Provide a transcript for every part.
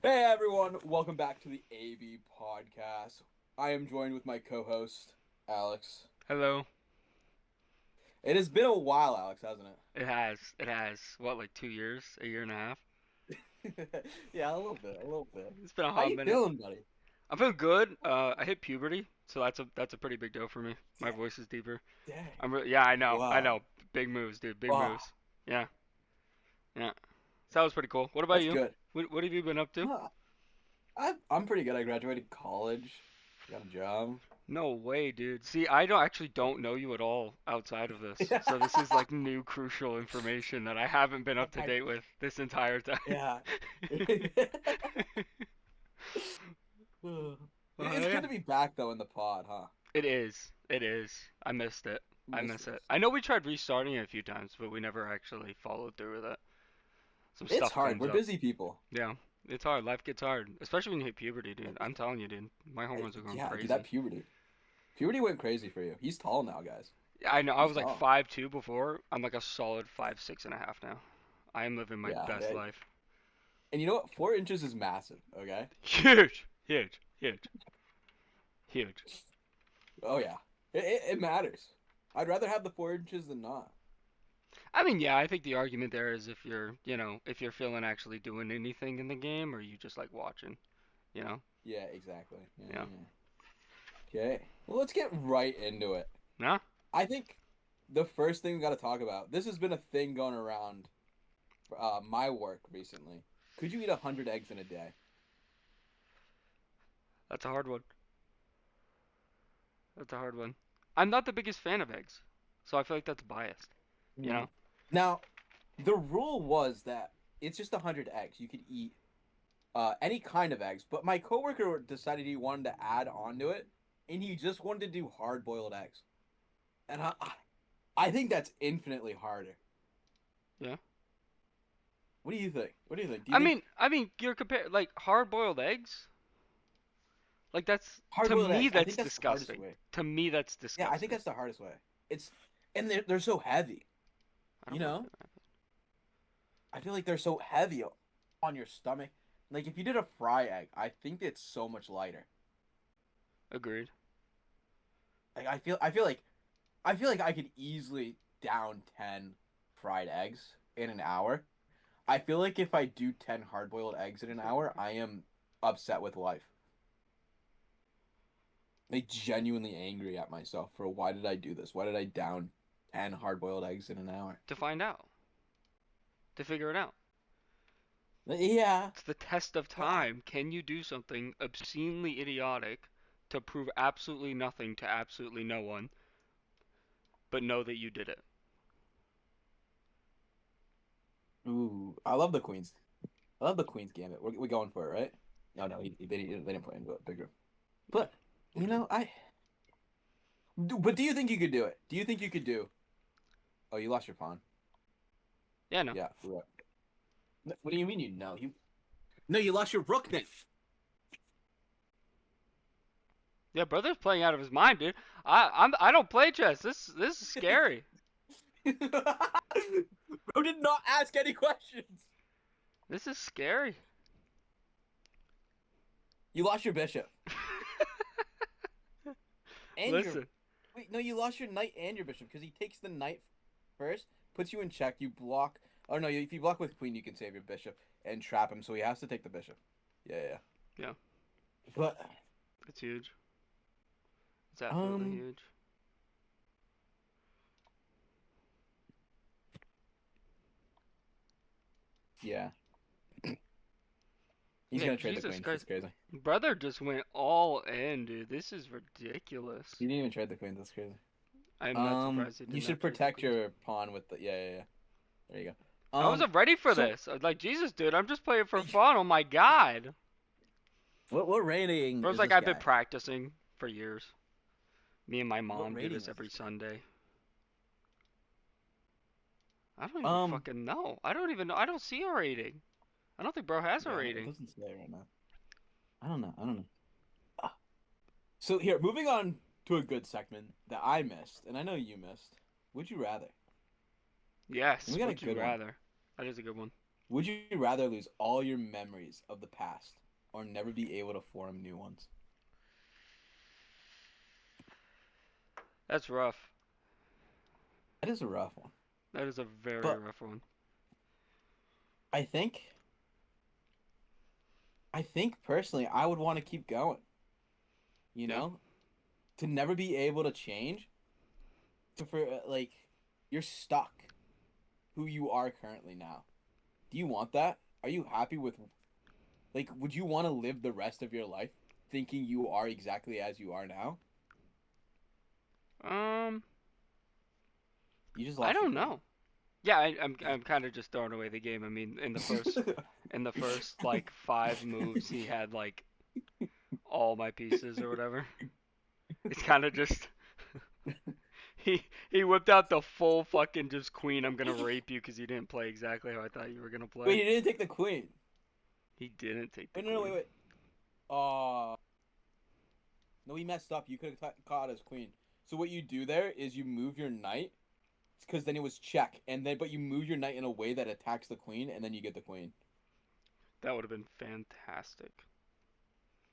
Hey everyone, welcome back to the AB podcast. I am joined with my co-host, Alex. Hello. It has been a while, Alex, hasn't It has. It has. What, like 2 years? A year and a half? it? Yeah, a little bit, a little bit. It's been a How hot you minute. feeling, buddy? I'm feeling good. I hit puberty, so that's a pretty big deal for me. My Yeah, voice is deeper. dang. Yeah, I know. I Wow. know. Big moves, dude. Big Wow. moves. Yeah. Yeah. So that was pretty cool. What about That's you? good. What have you been up to? Huh, I'm pretty good. I graduated college, got a job. No way, dude. See, I don't know you at all outside of this. So this is like new crucial information that I haven't been up to I- date with this entire time. yeah. It's Yeah. good to be back though in the pod, huh? It is. It is. I missed it. I Miss miss it. this. I know we tried restarting it a few times, but we never actually followed through with it. Some It's stuff hard. comes We're up. busy people. Yeah. It's hard. Life gets hard. Especially when you hit puberty, dude. I'm telling you, dude. My hormones are going Yeah, dude, that crazy. puberty. Puberty went crazy for you. He's tall now, guys. Yeah, I know. I He's was like tall. 5'2" before. I'm like a solid 5'6.5" now. I am living my Yeah. best life. And you know what? 4 inches is massive, okay? Huge. Huge. Huge. Huge. Oh, yeah. It matters. I'd rather have the 4 inches than not. I mean, yeah, I think the argument there is if if you're feeling actually doing anything in the game or you just like watching, you know? Yeah, exactly. Yeah. Yeah. Okay. Well, let's get right into it. Nah? I think the first thing we got to talk about, this has been a thing going around my work recently. Could you eat 100 eggs in a day? That's a hard one. That's a hard one. I'm not the biggest fan of eggs, so I feel like that's biased. You Mm. know? Now, the rule was that it's just 100 eggs. You could eat any kind of eggs. But my coworker decided he wanted to add on to it, and he just wanted to do hard boiled eggs. And I think that's infinitely harder. Yeah. What do you think? What do you think? Do you I think mean, I mean, you're comparing like hard-boiled eggs. Like that's hard to boiled me eggs? I think that's that's the hardest disgusting. way. To me that's Yeah, I think disgusting. that's the hardest way. It's and they're so heavy. I You don't believe know, that. I feel like they're so heavy on your stomach. Like if you did a fry egg, I think it's so much lighter. Agreed. Like I feel like I could easily down 10 fried eggs in an hour. I feel like if I do 10 hard-boiled eggs in an hour, I am upset with life. Like genuinely angry at myself for why did I do this? Why did I down 10 hard-boiled eggs in an hour? To find out. To figure it out. Yeah. It's the test of But I time. Can you do something obscenely idiotic to prove absolutely nothing to absolutely no one, but know that you did it? Ooh, I love the Queens. I love the Queen's Gambit. We're going for it, right? No, no, they didn't play into it. Bigger. Yeah, But we did. but do you think you could do it? Do you think you could do? Oh, you lost your pawn. Yeah, no. Yeah. Right. What do you mean you know? No, you lost your rook then. Yeah, brother's playing out of his mind, dude. I don't play chess. This is scary. Bro did not ask any questions. This is scary. You lost your bishop and your Listen, wait. No, you lost your knight and your bishop because he takes the knight first, puts you in check. You block. Oh no, if you block with queen, you can save your bishop and trap him. So he has to take the bishop. Yeah, yeah. yeah, But it's huge. It's absolutely um, huge. yeah. He's Yeah, gonna trade the Jesus queens. That's Christ, crazy. brother just went all in, dude. This is He ridiculous. didn't even trade the queens. That's crazy. I'm not surprised he did You not should trade the protect queens. your pawn with the yeah, yeah, yeah. There you go. I wasn't ready for So this. I was like, Jesus, dude, I'm just playing for fun. Oh my God. what rating Bro's is like, this I've been guy? practicing for years. Me and my What mom do rating this is every this guy? Sunday. I don't even Um, fucking know. I don't even know. I don't see a rating. I don't think bro has a yeah, it rating. doesn't say right now. I don't know. I don't know. Ah. So here, moving on to a good segment that I missed, and I know you missed. Would you rather? And Yes, we got a would you good one. rather? That is a good one. Would you rather lose all your memories of the past or never be able to form new ones? That's rough. That is a rough one. That is a very But rough one. I think I think personally I would want to keep going, you Yeah. know? To never be able to change, to for like you're stuck who you are currently now. Do you want that? Are you happy with like would you want to live the rest of your life thinking you are exactly as you are now? Um, You just I lost your don't coin. know. Yeah, I'm kind of just throwing away the game. I mean, in the first like 5 moves, he had like all my pieces or whatever. It's kind of just he whipped out the full fucking just queen. I'm gonna rape you because you didn't play exactly how I thought you were gonna Wait, play. he didn't take the queen. He didn't take the Wait, no, queen. wait. Uh, no, he messed up. You could have caught his queen. So what you do there is you move your knight, because then it was check, and then but you move your knight in a way that attacks the queen, and then you get the queen. That would have been fantastic.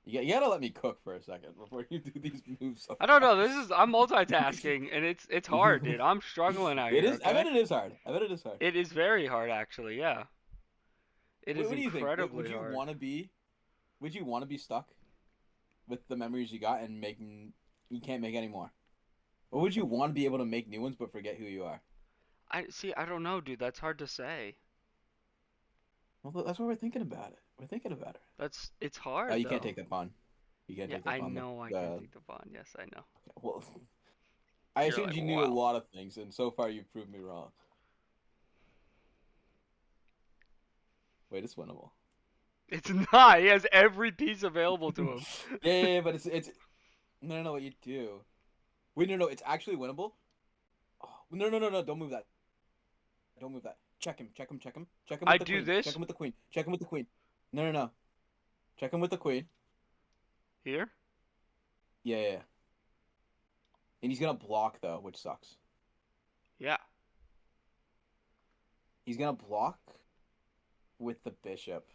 You gotta let me cook for a second before you do these moves so I don't know. fast. I'm multitasking and it's hard, dude. I'm struggling out It here. is. I bet Okay, it is hard. I bet it is hard. it is very hard actually. Yeah, it is What do you think? Would incredibly you hard. want to be? Would you want to be stuck with the memories you got and making you can't make any more? Or would you want to be able to make new ones but forget who you are? I see. I don't know, dude. That's hard to say. Well, that's what we're thinking about it. We're thinking about it. It's hard You can't though. take that pawn. You can't Yeah, take that I pawn. know I can't The take the bond. Yes, I know. well, I You're assumed like, you knew a wow. lot of things, and so far you've proved me wrong. Wait, it's winnable. It's not. He has every piece available to him. Yeah, but it's no. What you do? Wait, no. It's actually winnable. Oh, no. Don't move that. Don't move that. Check him. Check him. Check him. Check him I with the do queen. Check this him with the queen. Check him with the queen. No. Check him with the queen. here. Yeah. And he's gonna block though, which sucks. Yeah. He's gonna block with the bishop.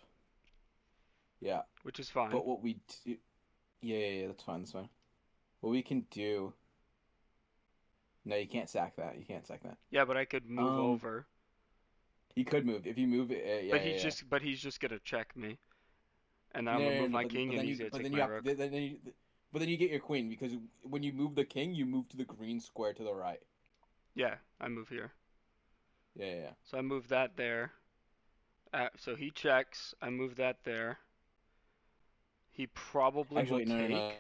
Yeah. Which is fine. But what we do, yeah, that's fine, that's fine. What we can do, no, you can't sack that. You can't sack that. Yeah, but I could move Um, over. you could move if you move it. Yeah. But he's just gonna check me, and then I'm gonna move No. my king, and he's gonna But take then you my have, rook. but then you get your queen because when you move the king, you move to the green square to the right. Yeah, I move here. Yeah. So I move that there. So he checks. I move that there. He probably will Actually, take. no.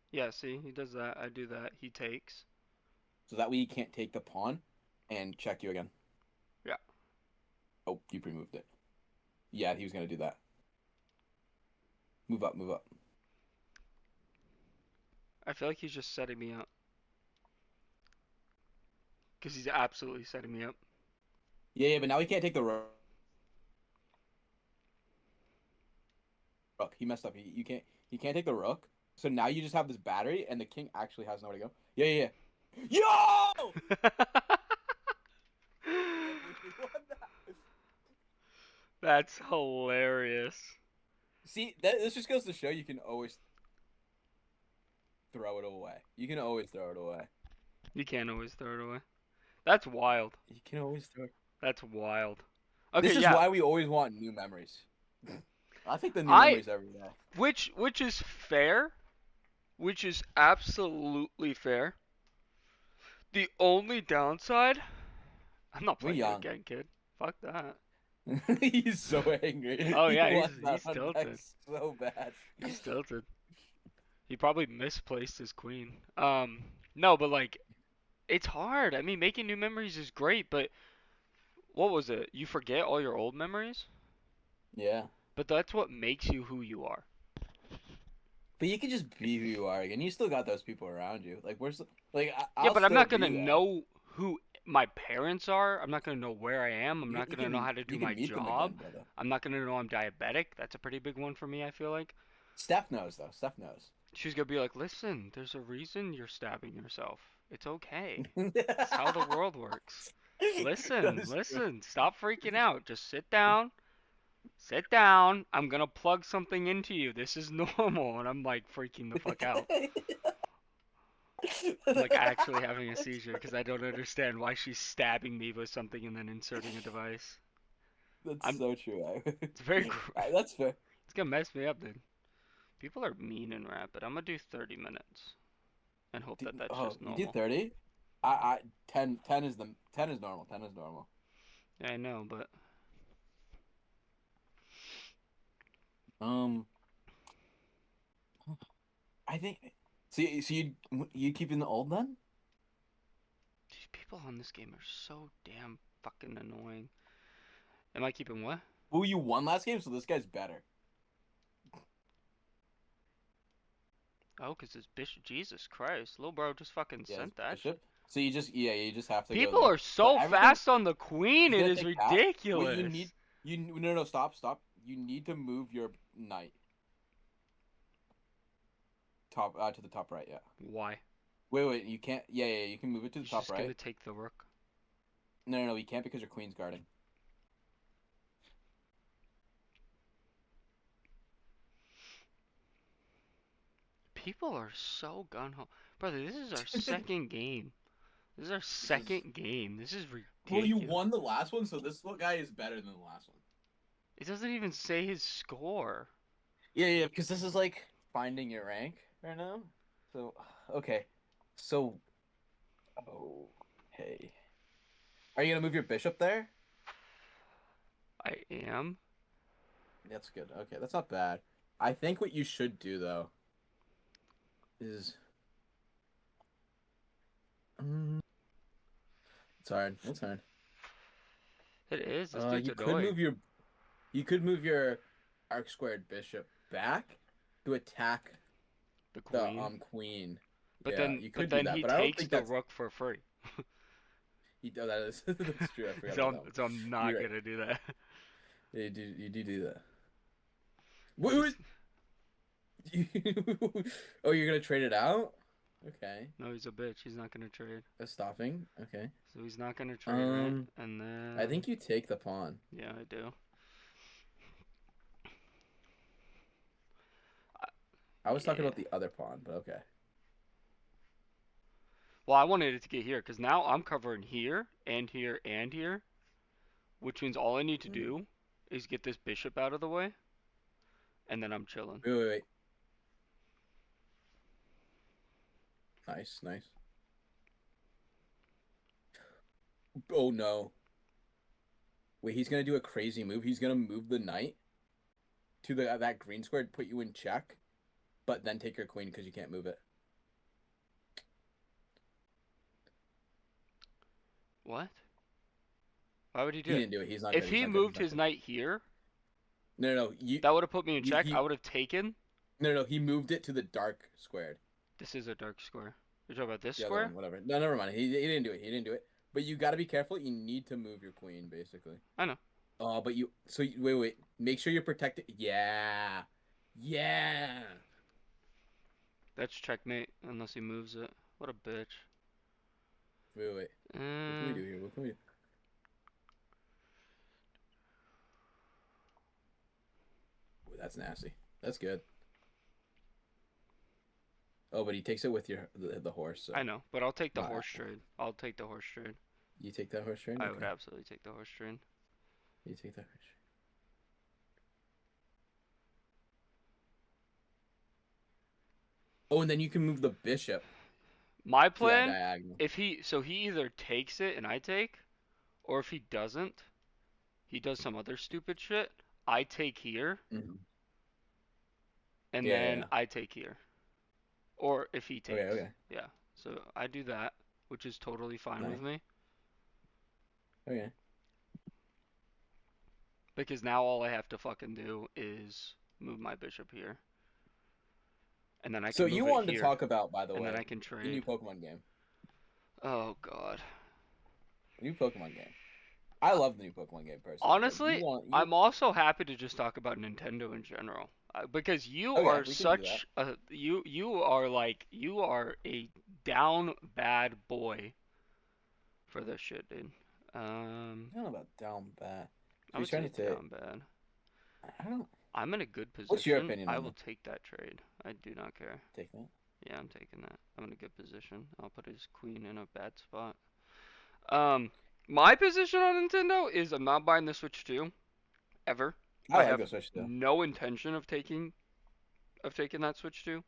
Yeah, see, he does that. I do that. He takes. So that way you can't take the pawn and check you again. Yeah. Oh, you pre-moved it. Yeah, he was gonna do that. Move up, move up. I feel like he's just setting me up. Because he's absolutely setting me up. Yeah, but now he can't take the rook. He messed up. He can't take the rook. So now you just have this battery, and the king actually has nowhere to go. Yeah. Yo! That's hilarious. See, this just goes to show you can always throw it away. You can always throw it away. You can't always throw it away. That's wild. You can always throw it. That's wild. Okay, This is yeah. why we always want new memories. I think the new I memories every day. which is fair, which is absolutely fair. The only downside, I'm not We're playing you young. again, kid. Fuck that. He's so angry. Oh He yeah, wants that he's on tilted. X so bad. He's tilted. He probably misplaced his queen. No, but like, it's hard. I mean, making new memories is great, but what was it? You forget all your old memories? Yeah. But that's what makes you who you are. But you can just be who you are again. You still got those people around you. Like Yeah, I'll but I'm still not gonna be there. know who my parents are. I'm not gonna know where I am. I'm not gonna know how to You do my can meet them again, job. brother. I'm not gonna know I'm diabetic. That's a pretty big one for me, I feel like. Steph knows though. Steph knows. She's gonna be like, listen, there's a reason you're stabbing yourself. It's okay. It's how the world works. Listen, That's true. listen. Stop freaking out. Just sit down. Sit down. I'm gonna plug something into you. This is normal. And I'm like freaking the fuck out. I'm like actually having a seizure because I don't understand why she's stabbing me with something and then inserting a device. That's I'm. so true. It's very. That's fair. It's gonna mess me up, dude. People are mean in Rapid. I'm gonna do 30 minutes and hope that that's Oh, just you did normal. 30? I 10 is the 10 is normal. 10 is normal. Yeah, I know, but Um, I think. So you keeping the old then? these people on this game are so damn fucking annoying. Am I keeping what? Well, you won last game, so this guy's better. Oh, 'cause it's Bishop. Jesus Christ. Lil bro just fucking Yeah, it's sent that shit. bishop. So you just have to go People there. are So so everything fast on the queen, he's it gonna is take that. What you need, ridiculous. no, stop. You need to move your knight top to the top right. Yeah. Why? Wait, you can't. Yeah, you can move it to the He's top just right. gonna take the rook. No, you can't because your queen's guarding. People are so gun ho. Brother, this is our second game. This is our This is second game. This is well, you ridiculous. won the last one, so this guy is better than the last one. It doesn't even say his score. Yeah, because this is like finding your rank right now. So, okay. So, okay. Are you gonna move your bishop there? I am. That's good. Okay, that's not bad. I think what you should do though is mm, it's hard. It's hard. It is. This dude's You could annoying. move your arc squared bishop back to attack The the queen. queen. But Yeah, then, you but could do then that, he but I don't takes think the that's rook for free. that is that's true. I forgot So about I'm, that one. so I'm not You're right. gonna do that. Yeah, you do that. But he's Wait. Oh, you're gonna trade it out? Okay. no, he's a bitch. He's not gonna trade. That's stopping. Okay. So he's not gonna trade, right? Um, And I then think you take the pawn. yeah, I do. I, I was talking yeah. about the other pawn, but okay. Well, I wanted it to get here because now I'm covering here and here and here, which means all I need to Mm. do is get this bishop out of the way, and then I'm chilling. Wait. Nice. Oh no. Wait, he's gonna do a crazy move. He's gonna move the knight to the that green square to put you in check, but then take your queen because you can't move it. What? Why would he do He it? didn't do it. He's not If good. He's he not good. moved He's not his good. knight here, No. that would have put me in check. I He would have taken. no. He moved it to the dark squared. This is a dark square. You're talking about this The other square? one, whatever. No, never mind. He didn't do it. He didn't do it. But you got to be careful. You need to move your queen, basically. I know. Oh, but wait. Make sure you're protected. Yeah. That's checkmate unless he moves it. What a bitch. Wait. What can we do here? What can we do? Ooh, that's nasty. That's good. Oh, but he takes it with the horse. So I know, but I'll take the Nah, horse trade. I'll take the horse trade. you take that horse train. I would Okay, absolutely take the horse trade. you take that horse. Oh, and then you can move the bishop My to that plan, diagonal. if he so he either takes it and I take, or if he doesn't, he does some other stupid shit. I take here, Mhm. and then Yeah. I take here. Or if he takes. Okay. Yeah. So I do that, which is totally fine with Nice. me. Okay. Because now all I have to fucking do is move my bishop here. And then I So can you move it wanted to here. talk about, by the And then way, I can the new trade. Pokemon game. Oh god. New Pokemon game. I love the new Pokemon game personally, but Honestly, you. I'm also happy to just talk about Nintendo in general. Because you Okay, are we can do that. such a you are a down bad boy for this shit, dude. Um, I don't know about down bad. I So he's would say trying it's to. down bad. I don't. I'm in a good What's your position. opinion I on will that? take that trade. I do not care. Take that. Yeah, I'm taking that. I'm in a good position. I'll put his queen in a bad spot. Um, my position on Nintendo is I'm not buying the Switch 2 ever. I I like have the Switch though. no intention of taking that Switch 2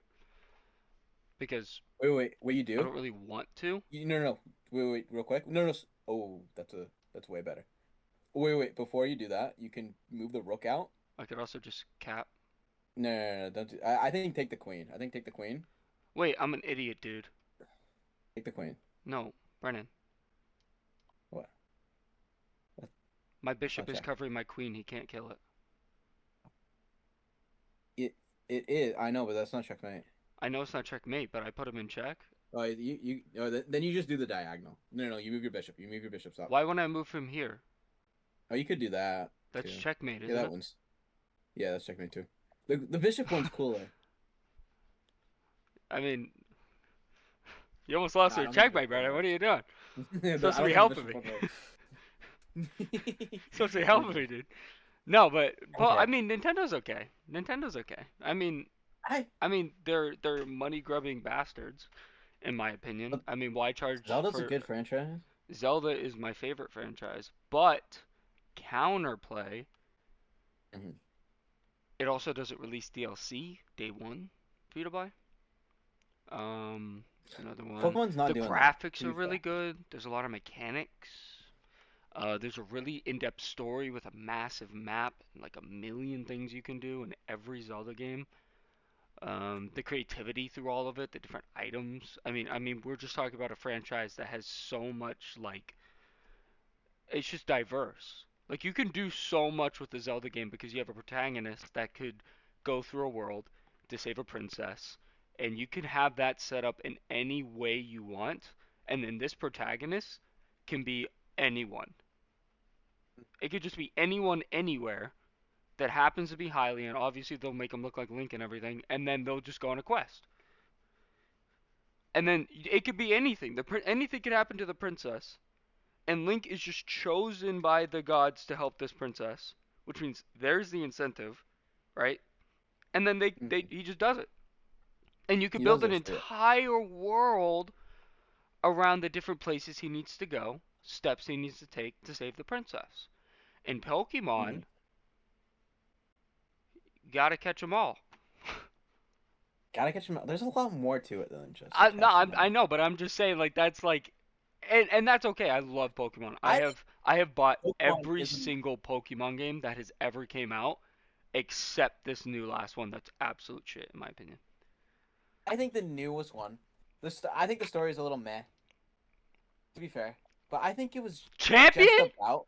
because Wait. What you I do? don't really want to. No. Wait, real quick. No. Oh, that's way better. Wait. Before you do that, you can move the rook out. I could also just cap. No. Don't do. I think take the queen. I think take the queen. Wait, I'm an idiot, dude. Take the queen. No, Brennan. What? That- My That's not bishop is check. covering my queen. He can't kill it. It it is. I know, but that's not checkmate. I know it's not checkmate, but I put him in check. Oh, then you just do the diagonal. No. You move your bishop. You move your bishops up. Why wouldn't I move him here? Oh, you could do that That's too. checkmate, Yeah, isn't that it? one's. Yeah, that's checkmate too. The bishop one's cooler. I mean, you almost lost Nah, I your don't think the checkmate, bishop one Brennan. What are works. you doing? I Supposed to don't be think the helping bishop me. one works. Supposed to be helping me, dude. No, but I Okay. mean, Nintendo's okay. Nintendo's okay. I They're money grubbing bastards, in my opinion. but I mean, why charge Zelda's a for good franchise. Zelda is my favorite franchise, but counterplay, Hmm. it also doesn't release DLC day one for you to buy. It's another one. Pokemon's not The doing that. graphics To are be really fair. good. There's a lot of mechanics. There's a really in-depth story with a massive map and like a million things you can do in every Zelda game. The creativity through all of it, the different items. I mean, we're just talking about a franchise that has so much like it's just diverse. Like you can do so much with the Zelda game because you have a protagonist that could go through a world to save a princess, and you can have that set up in any way you want, and then this protagonist can be anyone. It could just be anyone anywhere that happens to be Hylian. Obviously, they'll make him look like Link and everything, and then they'll just go on a quest. And then it could be anything. Anything could happen to the princess, and Link is just chosen by the gods to help this princess, which means there's the incentive, right? And then Hmm. he just does it, and you could He build does an actually. entire world around the different places he needs to go, steps he needs to take to save the princess. In Hmm. Pokemon, gotta catch 'em all. Gotta catch him. There's a lot more to it than just I no, catching them I all. know, but I'm just saying like that's like, and that's okay. I love Pokemon. I think I have bought Pokemon every isn't. single Pokemon game that has ever came out except this new last one that's absolute shit in my opinion. I think the newest one. I think the story is a little meh. To be fair, but I think it was just Champion? about.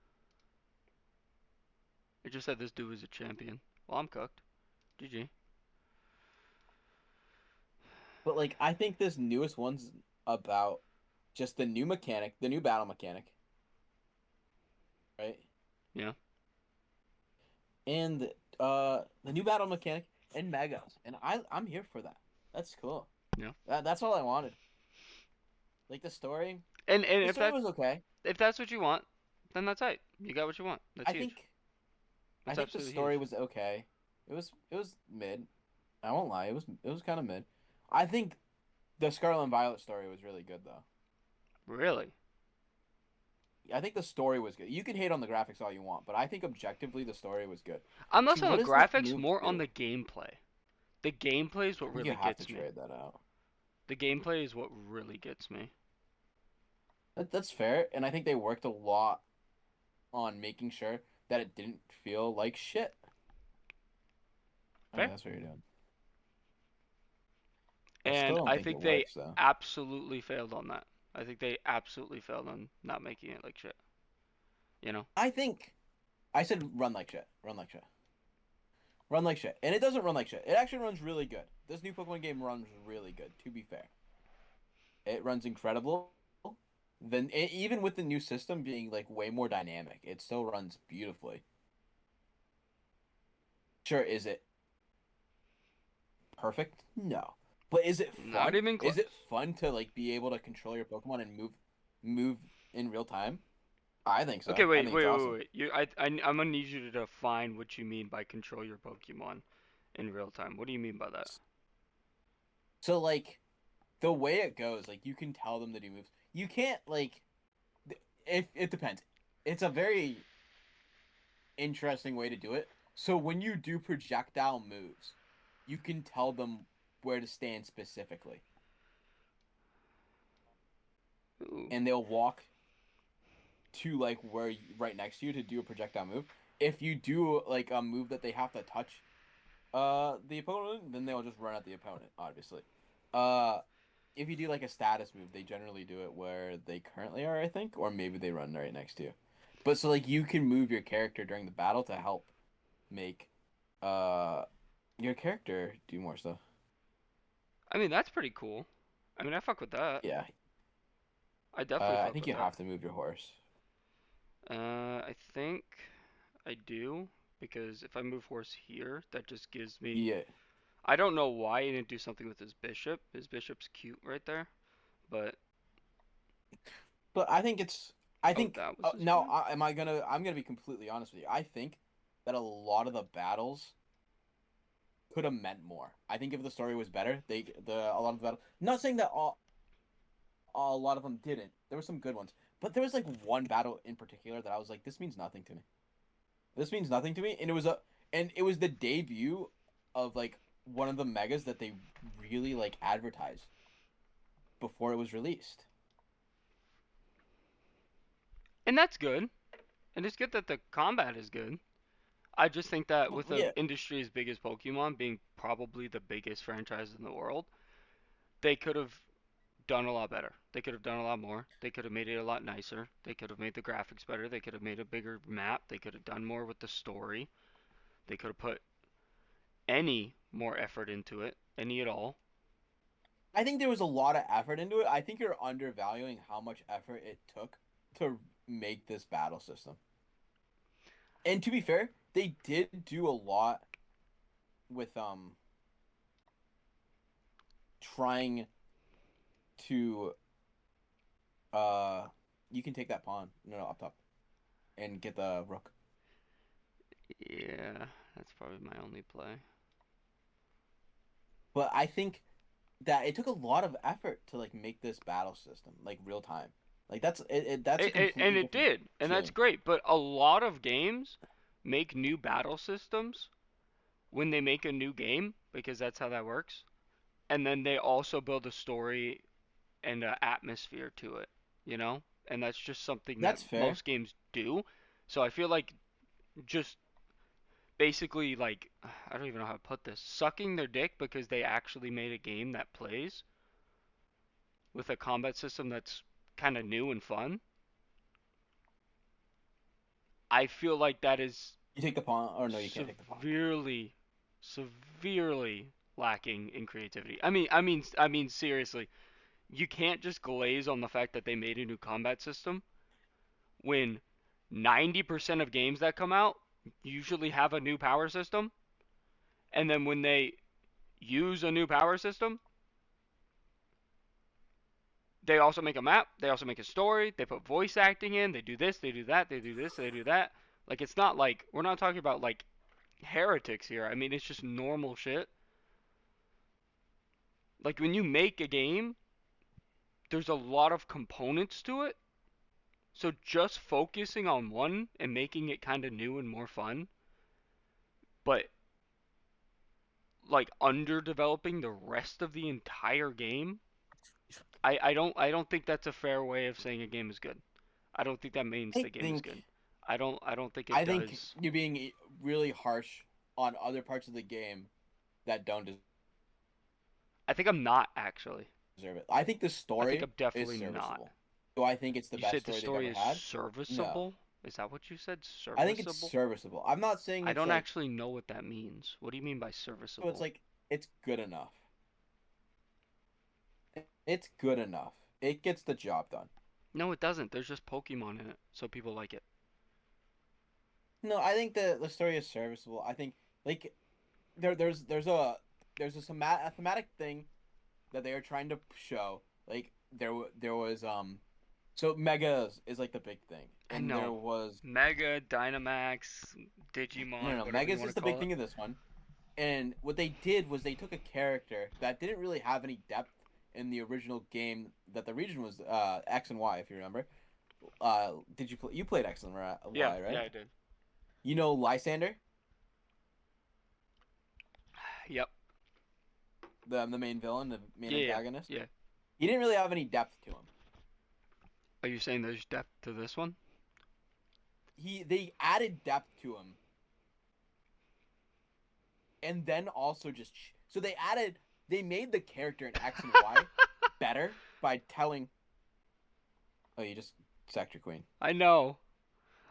It just said this dude was a champion. Well, I'm cooked. GG. But like, I think this newest one's about just the new mechanic, the new battle mechanic, right? Yeah. And the new battle mechanic and Megas, and I'm here for that. That's cool. Yeah. That's all I wanted. Like the story, And the story was okay. if that's what you want, then that's it. You got what you want. That's I huge. think I That's think the absolutely story huge. was okay. It was mid. I won't lie. It was kind of mid. I think the Scarlet and Violet story was really good though. Really. I think the story was good. You can hate on the graphics all you want, but I think objectively the story was good. I'm See, less on what the does this graphics, movie more on do? the gameplay. The gameplay is I what think you really have to gets me. trade that out. The gameplay is what really gets me. That's fair, and I think they worked a lot on making sure that it didn't feel like shit. Oh, Fair. that's what you're doing. I still And don't I think it think they works though. absolutely failed on that. I think they absolutely failed on not making it like shit. You know? I think I said run like shit. Run like shit. Run like shit. And it doesn't run like shit. It actually runs really good. This new Pokemon game runs really good, to be fair. It runs incredible. Then even with the new system being like way more dynamic, it still runs beautifully. Sure, is it perfect? No. But is it Not fun? even Is it close. fun to like be able to control your Pokemon and move in real time? I think Okay, so. I wait, think it's wait, wait, awesome. wait. I'm gonna need you to define what you mean by control your Pokemon in real time. What do you mean by that? So like the way it goes, like you can tell them to do moves. You can't like it depends. It's a very interesting way to do it. So when you do projectile moves, you can tell them where to stand specifically, Ooh. and they'll walk to like right next to you to do a projectile move. If you do like a move that they have to touch the opponent, then they'll just run at the opponent, obviously. Uh if you do like a status move, they generally do it where they currently are, I think, or maybe they run right next to you. But so like you can move your character during the battle to help make uh your character do more stuff. I mean, that's pretty cool. I mean, I fuck with that. Yeah. I definitely I fuck think with you that. have to move your horse. I think I do because if I move horse here, that just gives me. Yeah. I don't know why he didn't do something with his bishop. His bishop's cute right there, but But I think it's I oh, think that was his now plan. I'm gonna be completely honest with you. I think that a lot of the battles could have meant more. I think if the story was better, a lot of the battle. Not saying that a lot of them didn't. There were some good ones, but there was like one battle in particular that I was like, this means nothing to me. This means nothing to me, and it was the debut of like one of the megas that they really like advertised before it was released. And that's good. And it's good that the combat is good. I just think that with an Yeah, industry as big as Pokemon being probably the biggest franchise in the world, they could have done a lot better. They could have done a lot more. They could have made it a lot nicer. They could have made the graphics better. They could have made a bigger map. They could have done more with the story. They could have put any more effort into it, any at all. I think there was a lot of effort into it. I think you're undervaluing how much effort it took to make this battle system. And to be fair, they did do a lot with trying to uh you can take that pawn. No, no, up top and get the rook. Yeah, that's probably my only play. But I think that it took a lot of effort to like make this battle system like real time. Like that's a And completely it different did, and that's feeling. great. But a lot of games make new battle systems when they make a new game because that's how that works. And then they also build a story and an atmosphere to it, you know? And that's just something that That's fair. most games do. So I feel like just basically like I don't even know how to put this, sucking their dick because they actually made a game that plays with a combat system that's kind of new and fun. I feel like that is You take the pawn or no, you can't take the pawn. severely severely lacking in creativity. I mean seriously, you can't just glaze on the fact that they made a new combat system when 90% of games that come out usually have a new power system, and then when they use a new power system, they also make a map, they also make a story, they put voice acting in, they do this, they do that, they do this, they do that. Like it's not like we're not talking about like heretics here. I mean, it's just normal shit. Like when you make a game, there's a lot of components to it. So just focusing on one and making it kind of new and more fun, but like underdeveloping the rest of the entire game, I don't think that's a fair way of saying a game is good. I don't think that means I the game is think good. I don't think it I think does. you're being really harsh on other parts of the game that don't I think I'm not actually. deserve it. I think the I think story I'm is definitely not. serviceable. Do I think it's the You best said the story they've story ever is had? No. serviceable? Is that what you said? I think it's Serviceable? serviceable. I'm not saying I it's don't like actually know what that means. What do you mean by so it's serviceable? like it's good enough. It's good enough. It gets the job done. No, it doesn't. There's just Pokemon in it, so people like it. No, I think the story is serviceable. I think like there's a thematic thing that they are trying to show. Like there was So Mega is like the big thing, I and there know. was Mega, Dynamax, Digimon, no whatever Mega you is want just to the big call it. thing in this one. And what they did was they took a character that didn't really have any depth in the original game that the region was X and Y, if you remember. Did you play? You played X and Yeah, Y, yeah, right? I did. You know Lysander, Yep. the main villain, the main Yeah, yeah, antagonist. yeah. He didn't really have any depth to him. Are you saying there's depth to this one? They added depth to him, and then also just so they made the character in X and Y better by telling. Oh, you just sacked your queen. I know,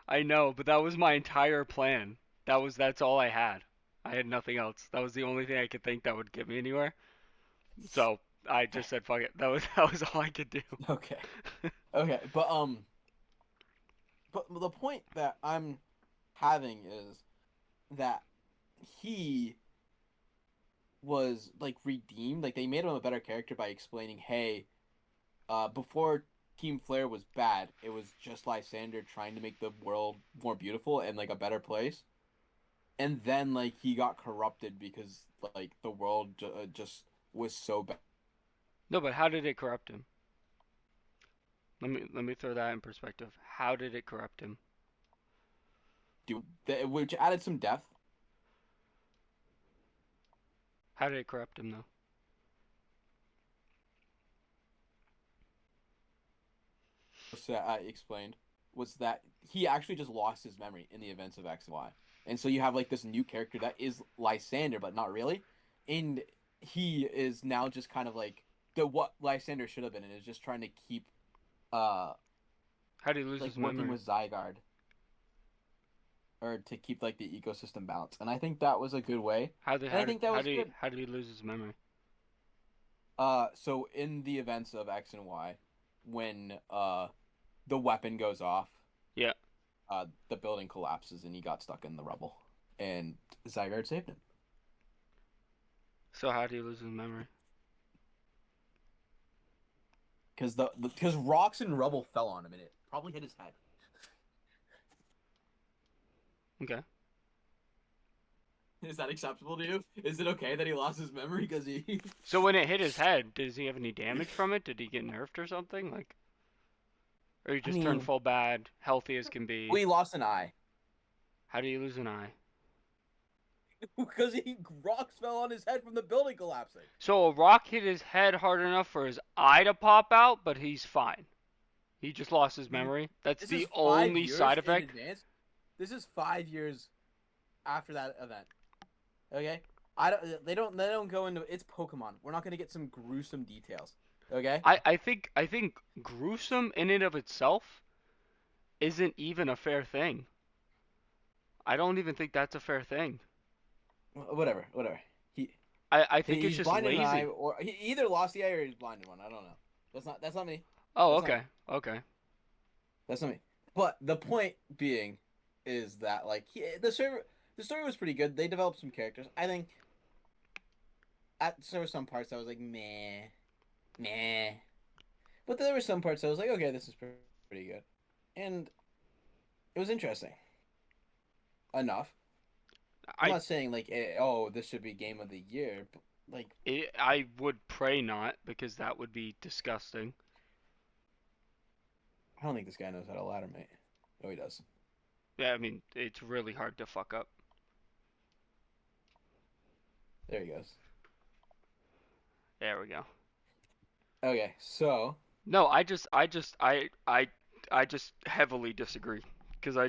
but that was my entire plan. That's all I had. I had nothing else. That was the only thing I could think that would get me anywhere. So I just said fuck it. That was all I could do. Okay. Okay, but the point that I'm having is that he was like redeemed. Like they made him a better character by explaining, hey, before Team Flare was bad, it was just Lysander trying to make the world more beautiful and like a better place. And then like he got corrupted because like the world just was so bad. No, but how did it corrupt him? Let me throw that in perspective. How did it corrupt him? Which added some depth. How did it corrupt him though? That I explained was that he actually just lost his memory in the events of X and Y. And so you have like this new character that is Lysander, but not really. And he is now just kind of like the what Lysander should have been and is just trying to keep uh How did he lose like his working memory? with Zygarde or to keep like the ecosystem balanced. And I think that was a good way. And I think that was good. how did he lose his memory? So in the events of X and Y, when the weapon goes off, Yeah. the building collapses and he got stuck in the rubble, and Zygarde saved him. So how did he lose his memory? Because because rocks and rubble fell on him and it probably hit his head. Okay. Is that acceptable to you? Is it okay that he lost his memory because he? So when it hit his head, does he have any damage from it? Did he get nerfed or something? Like, or he I just turned mean, full bad, healthy as can be? we lost an eye How did he lose an eye? because he rocks fell on his head from the building collapsing. So a rock hit his head hard enough for his eye to pop out, but he's fine. He just lost his memory. That's This is the 5 only years side in effect. advance. This is 5 years after that event. Okay, I don't. They don't go into. It's Pokemon. We're not gonna get some gruesome details. Okay. I think gruesome in and of itself isn't even a fair thing. I don't even think that's a fair thing. Whatever. Whatever. He I think it's he's just blind in an eye, lazy. or he either lost the eye or he's blind in one. I don't know. That's not me. Oh, That's not me. okay. Okay. That's not me. But the point being is that like the story was pretty good. They developed some characters. I think there were some parts I was like meh, meh, but there were some parts I was like okay, this is pretty good, and it was interesting enough. I'm I not saying like oh this should be game of the year, but like I would pray not because that would be disgusting. I don't think this guy knows how to ladder mate. No, he does. Yeah, I mean, it's really hard to fuck up. There he goes. There we go. Okay, so No, I just heavily disagree because I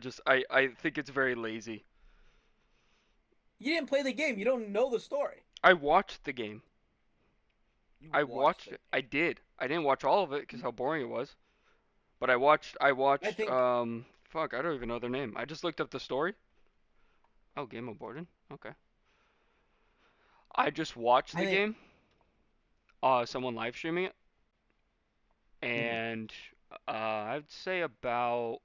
think it's very lazy. you didn't play the game. You don't know the story. I watched the game. You I watched watched the it. I game. did. I didn't watch all of it because how boring it was. But I I watched think fuck, I don't even know their name. I just looked up the story. Oh, Game of Borden. Okay. I just watched I the think game. Someone live streaming it, mhm. and I'd say about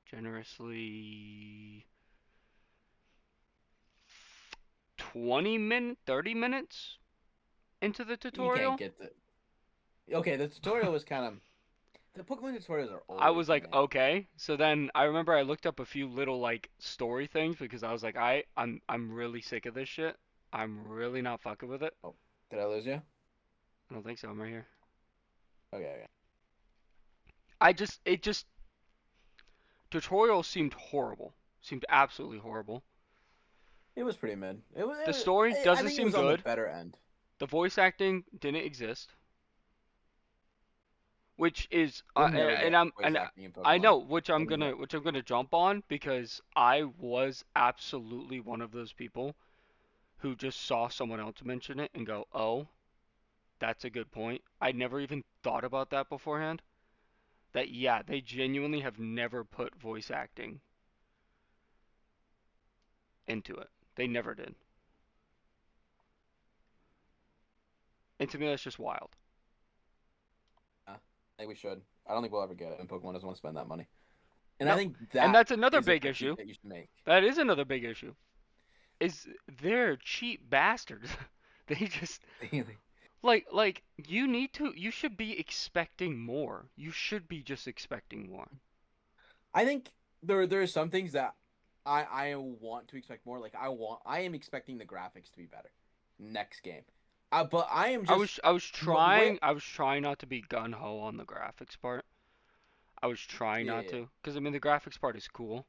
generously 30 minutes into the You can't tutorial. get the okay. The tutorial was kind of The Pokemon tutorials are I always was like, meh. okay. So then I remember I looked up a few little like story things because I was like, I'm really sick of this shit. I'm really not fucking with it. Oh, did I lose you? I don't think so. I'm right here. Okay, okay. It just tutorial seemed horrible. Seemed absolutely horrible. It was pretty mid. It was. The story I doesn't think it seem was on the good. better end. The voice acting didn't exist, which is You'll never and get I'm voice and acting in I Pokemon. know Believe me. which I'm gonna jump on because I was absolutely one of those people who just saw someone else mention it and go, "Oh, that's a good point." I never even thought about that beforehand. That yeah, they genuinely have never put voice acting into it. They never did. And to me that's just wild. I think we should. I don't think we'll ever get it, and Pokemon doesn't want to spend that money. And I No. think And that that's another is a big critique issue. that you should make. That is another big issue. Is they're cheap bastards. They just like you should be expecting more. You should be just expecting more. I think there are some things that I want to expect more. Like I am expecting the graphics to be better next game. But I am just the way. I was trying not to be gun ho on the graphics part. I was trying Yeah, not yeah. to because I mean the graphics part is cool.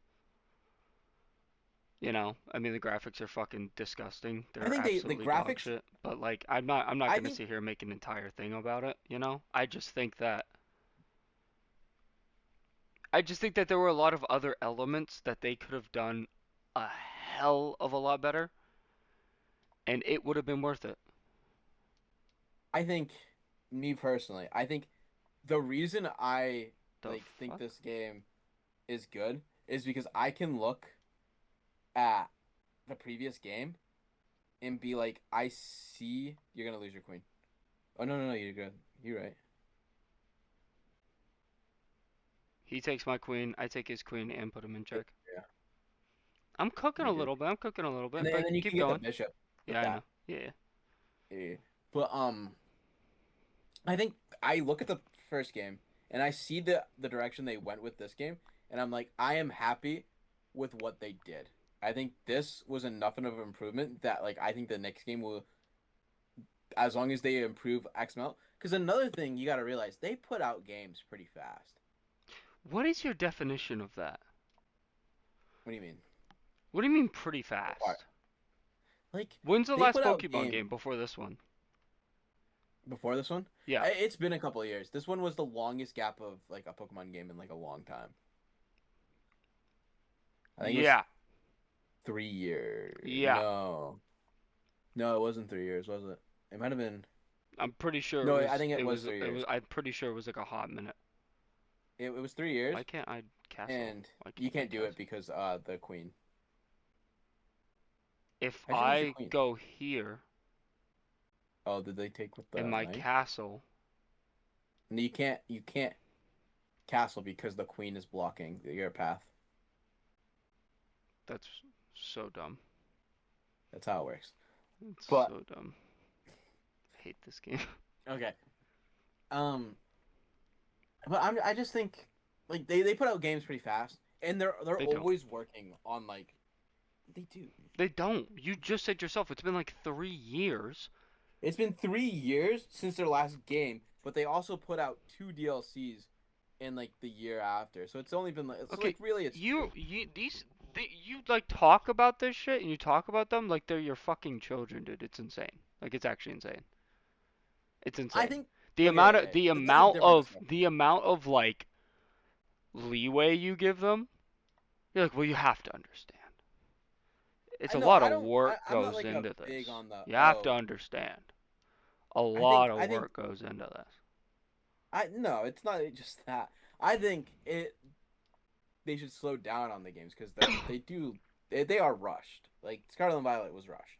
You know, I mean the graphics are fucking disgusting. I They're think the absolutely dog graphics. shit. But like I'm not I gonna think sit here and make an entire thing about it. You know, I just think that there were a lot of other elements that they could have done a hell of a lot better, and it would have been worth it. I think me personally. I think the reason I The think fuck? this game is good is because I can look at the previous game and be like, I see you're gonna lose your queen. Oh no, you're good. You're right. He takes my queen, I take his queen, and put him in check. Yeah, I'm cooking a you're good. little bit. I'm cooking a little And bit, then but you keep can get the going. bishop with Yeah, I that. know. Yeah. Yeah. But I think I look at the first game and I see the direction they went with this game, and I'm like, I am happy with what they did. I think this was enough of an improvement that like I think the next game will, as long as they improve XML. Because another thing you got to realize, they put out games pretty fast. What is your definition of that? What do you mean? What do you mean pretty What? fast? Like When's the they last put out Pokemon games game before this one? before this one. Yeah. It's been a couple of years. This one was the longest gap of like a Pokemon game in like a long time. I think it was Yeah. 3 years. Yeah. No, it wasn't 3 years, was it? It might have been. I'm pretty sure No, I think it was three it was years. I'm pretty sure it was like a hot minute. It was 3 years, Why can't I castle? and Why you can't I can't do it castle? because the queen. If How'd you lose your I queen? go here Oh, did they take with in the my knight? castle, And you can't castle because the queen is blocking your path. that's so dumb. That's how it works. It's But so dumb. I hate this game. okay. Um, but I just think like they put out games pretty fast, and they're They don't. always working on like they do. They don't. You just said yourself, it's been like 3 years. It's been 3 years since their last game, but they also put out two DLCs in like the year after. So it's only been like it's Okay, like really it's two. you like talk about this shit and you talk about them like they're your fucking children, dude. It's insane. Like it's actually insane. It's I insane. think okay, that's a different discussion. The amount of like leeway you give them, you're like, well, you have to understand. It's I a know lot I of don't work I'm not goes like a into big this. on the You have to understand. A lot of I think work goes into this. I no, it's not just that. I think they should slow down on the games because they are rushed. Like Scarlet and Violet was rushed,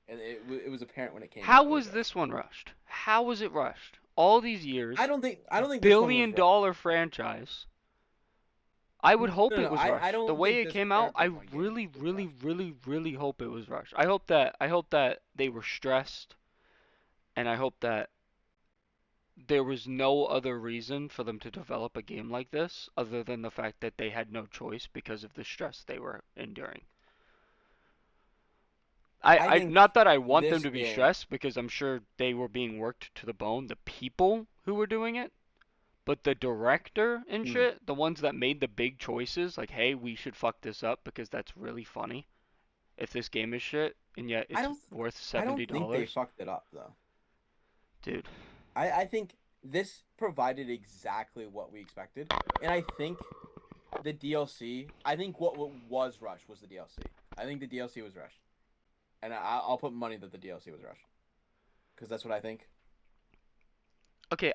and it was apparent when it came How out it was was rushed. this one rushed? How was it rushed? All these I years, don't think I don't think this one was billion rushed. dollar franchise. I would hope it No, was I rushed. The don't way think it this came out, current I Pokemon game really, was really, rushed. really, really hope it was rushed. I hope that they were stressed, and I hope that there was no other reason for them to develop a game like this other than the fact that they had no choice because of the stress they were enduring. I I think not that I want them this to be game. stressed because I'm sure they were being worked to the bone, the people who were doing it, but the director and Mhm. shit, the ones that made the big choices, like, hey, we should fuck this up because that's really funny if this game is shit and yet I it's don't. worth I don't think they $70. fucked it up though. Dude, I think this provided exactly what we expected, and I think the DLC. I think what was rushed was the DLC. I think the DLC was rushed, and I'll put money that the DLC was rushed because that's what I think. okay,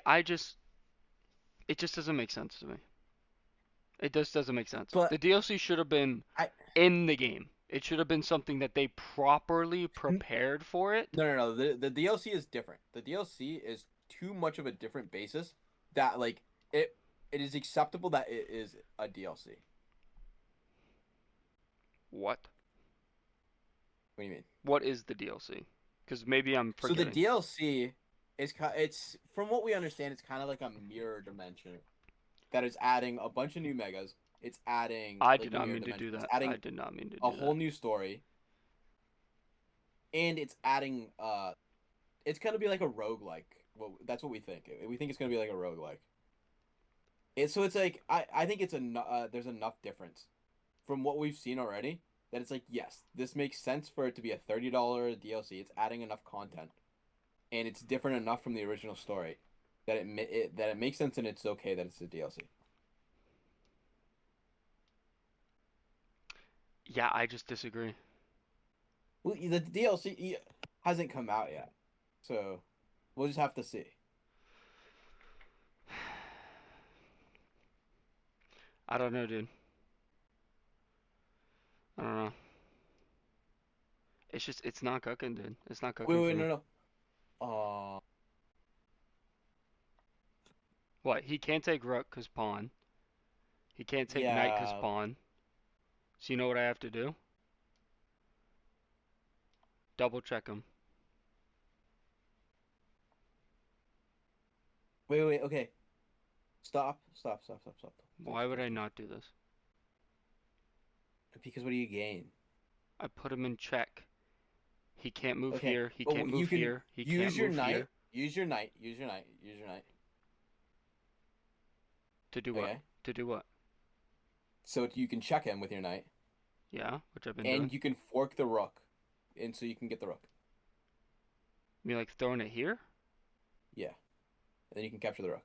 it just doesn't make sense to me. It just doesn't make sense. But The DLC should have been I in the game. It should have been something that they properly n- prepared for it. no. The DLC is different. The DLC is too much of a different basis that like it it is acceptable that it is a DLC. What? What do you mean? What is the DLC? Because maybe I'm So the forgetting. DLC is it's from what we understand, it's kind of like a mirror dimension that is adding a bunch of new megas. It's adding I like did the not mirror mean to do dimension. It's that. I adding did not mean to a do whole that. new story, and it's adding it's gonna be like a roguelike. Well, that's what we think. We think it's gonna be like a roguelike. It's like I think there's enough difference from what we've seen already that it's like yes, this makes sense for it to be a $30 DLC. It's adding enough content and it's different enough from the original story that that it makes sense and it's okay that it's a DLC. Yeah, I just disagree. Well, the DLC hasn't come out yet, so we'll just have to see. I don't know, dude. I don't know. It's just, it's not cooking, dude. It's not cooking for Wait, me. no. What? He can't take rook 'cause pawn. He can't take knight 'cause Yeah. pawn. So you know what I have to do? Double check him. Wait. Okay. Stop. Why would I not do this? Because what do you gain? I put him in check. He can't move Okay, here. He but can't you move can here. He can't use your move knight. here. Use your knight. To do what? Okay. To do what? So you can check him with your knight, Yeah, which I've been doing. and you can fork the rook, and so you can get the rook. I mean, like throwing it here? Yeah, and then you can capture the rook.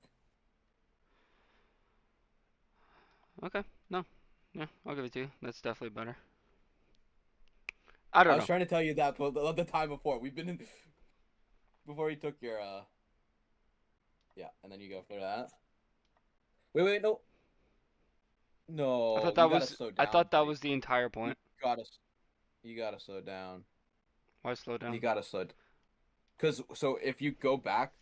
Okay, no. Yeah, I'll give it to you. That's definitely better. I I don't was know. trying to tell you that the time before. We've been in before you took your yeah, and then you go for that. Wait, no, I no, thought you that gotta was slow I down, thought that buddy. was the entire You point. gotta you gotta slow down. Why slow You down? gotta slow. Because so if you go back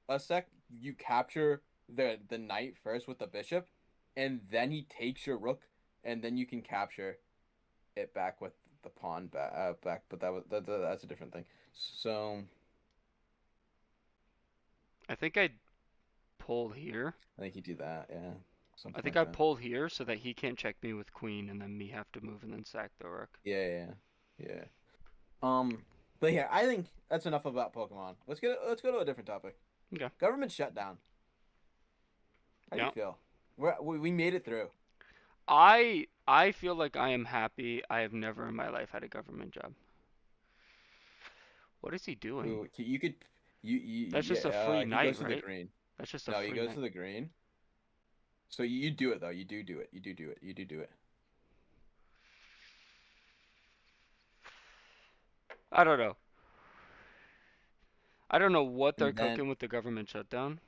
a sec, you capture the knight first with the bishop, and then he takes your rook, and then you can capture it back with the pawn back. But that's a different thing. So I think I pulled here. I think you do that, yeah, I something think like I that. pulled here so that he can't check me with queen and then me have to move and then sack the rook. Yeah. Um, but yeah, I think that's enough about Pokemon. Let's go to a different topic. Okay. Government shutdown. How do you Yeah. feel? We made it through. I feel like I am happy. I have never in my life had a government job. What is he doing? Ooh, you could That's yeah. just a free He night, goes to the right? green. That's just a No, he free goes night. to the green. So you do it though. You do it. You do it. I don't know. I don't know what they're And then cooking with the government shutdown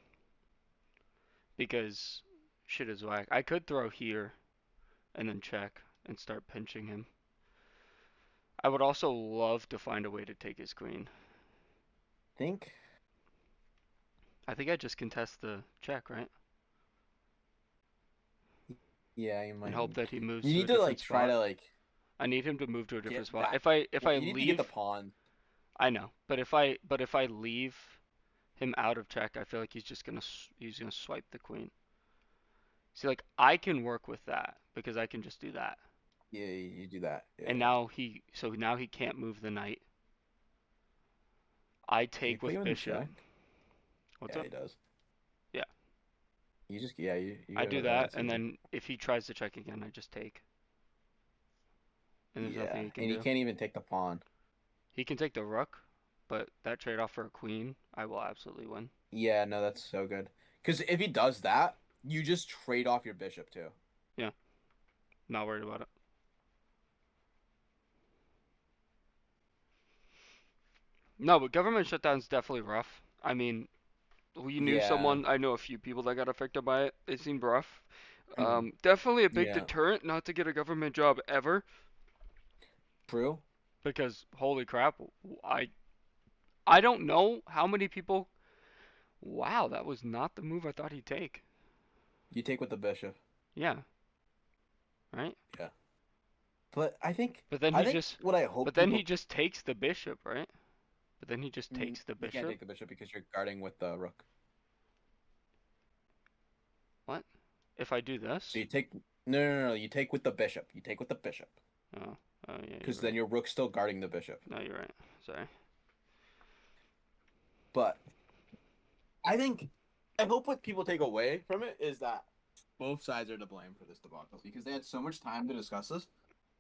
because shit is whack. I could throw here and then check and start pinching him. I would also love to find a way to take his queen. think I think I just contest the check, right? yeah, you And might hope that he moves you to a need to different like try spot. to like I need him to move to a different get spot. that. If I Well, you need to get the leave, pawn. I know. But if I leave him out of check, I feel like he's gonna swipe the queen. See, like I can work with that because I can just do that. Yeah, you do that. Yeah, And yeah. now he can't move the knight. I Does he take put you with in bishop. check? What's Yeah, up? he does. Yeah, You just yeah, you I gotta do go there. that, That's and easy. then if he tries to check again, I just take, and there's nothing Yeah, he can and you do. can't even take the pawn. He can take the rook, but that trade off for a queen, I will absolutely win. Yeah, no, that's so good. Because if he does that, you just trade off your bishop too. Yeah, not worried about it. No, but government shutdown's definitely rough. I mean, we knew Yeah. someone, I know a few people that got affected by it. It seemed rough. Mhm. Definitely a big Yeah. deterrent not to get a government job ever, True. because holy crap, I I don't know how many people. Wow, that was not the move I thought he'd take. You take with the bishop. Yeah, right. Yeah. But But then I he think just, what I hope but then he people just takes the bishop, right? But then he just takes the you can't bishop. take the bishop because you're guarding with the rook. What? If I do So this? you take no, you take with the bishop. You take with the bishop Oh, oh yeah, you're because then right. your rook's still guarding the bishop. No, you're right. Sorry. But I hope what people take away from it is that both sides are to blame for this debacle because they had so much time to discuss this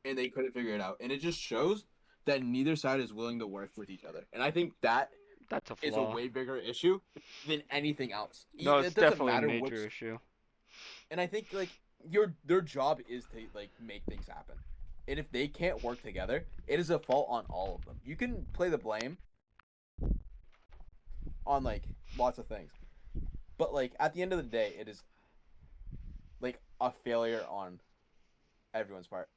and they couldn't figure it out. And it just shows that neither side is willing to work with each other. And I think that That's a is a flaw. way bigger issue than anything else. No, it's It doesn't definitely a matter major which, issue. and I think like their job is to like make things happen. And if they can't work together, it is a fault on all of them. You can play the blame on like lots of things. But like at the end of the day, it is like a failure on everyone's part.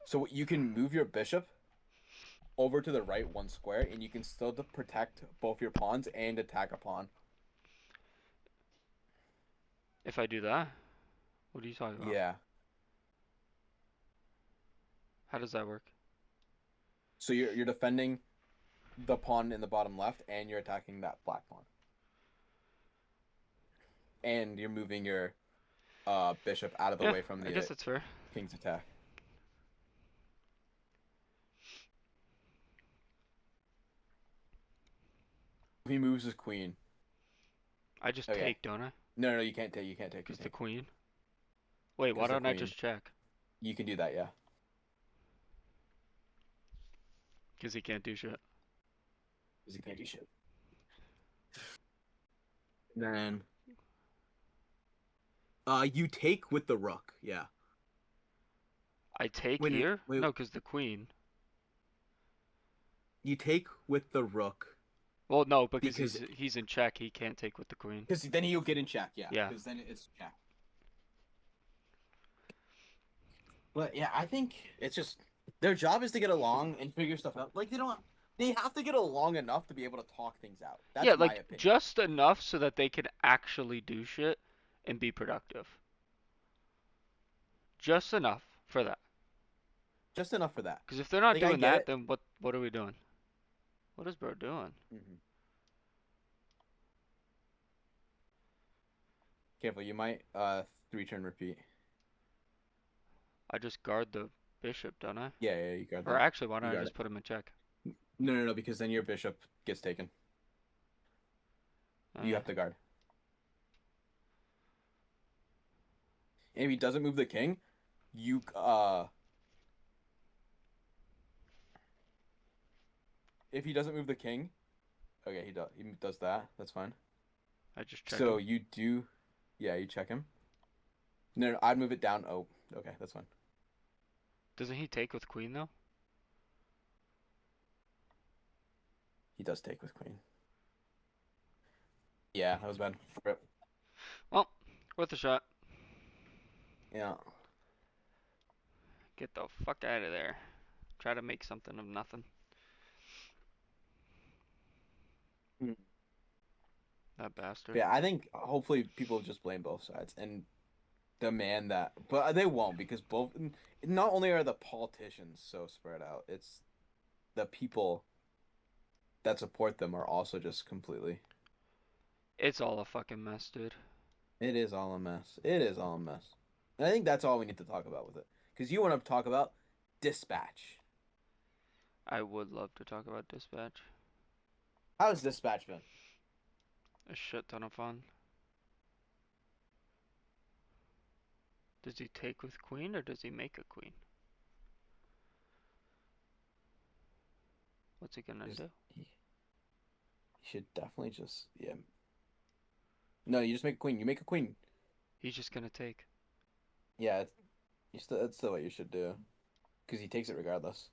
So you can move your bishop over to the right one square, and you can still protect both your pawns and attack a pawn. If I do that, what are you talking about? Yeah. How does that work? So you're defending the pawn in the bottom left, and you're attacking that black pawn, and you're moving your bishop out of the Yeah, way from I the guess that's fair. king's attack. If he moves his queen. I just Okay. take, don't I? No, you can't take. You can't take. You Because the take queen. Wait, why because the don't I queen. just check? You can do that. Yeah. Because he can't do shit. Because he can't do shit. Then you take with the rook. Yeah. I take Wait, here? wait. No, because the queen. You take with the rook Well, no, because because he's in check. He can't take with the queen. then he'll get in check. Yeah. Yeah. Because then it's check. But yeah, I think it's just their job is to get along and figure stuff out. Like they have to get along enough to be able to talk things out. Yeah, That's my like opinion. just enough so that they can actually do shit and be productive. Just enough for that. Just enough for that. Because if they're not Like I doing get that, it. then what are we doing? What is bro doing? Careful, you might three turn repeat. I just guard the bishop, don't I? Yeah, you guard Or that. actually, why don't You I guard just it. put him in check? No, because then your bishop gets taken. Oh, You yeah. have to guard. And if he doesn't move the king, you if he doesn't move the king, okay, he does that. That's fine. I just check So him. you do, yeah, you check him. No, I'd move it down. Oh, okay, that's fine. Doesn't he take with queen though? He does take with queen. Yeah, that was bad. Rip. Well, worth a shot. Yeah. Get the fuck out of there. Try to make something of nothing. Mm. That bastard. Yeah, I think hopefully people just blame both sides and demand that, but they won't because both. Not only are the politicians so spread out, it's the people that support them are also just completely. It's all a fucking mess, dude. It is all a mess. It is all a mess. And I think that's all we need to talk about with it. Because you want to talk about Dispatch. I would love to talk about Dispatch. How's Dispatch been? A shit ton of fun. Does he take with queen or does he make a queen? What's he gonna Just do? you should definitely just yeah. No, you just make a queen. You make a queen. He's just gonna take. Yeah, that's still what you should do. Because he takes it regardless.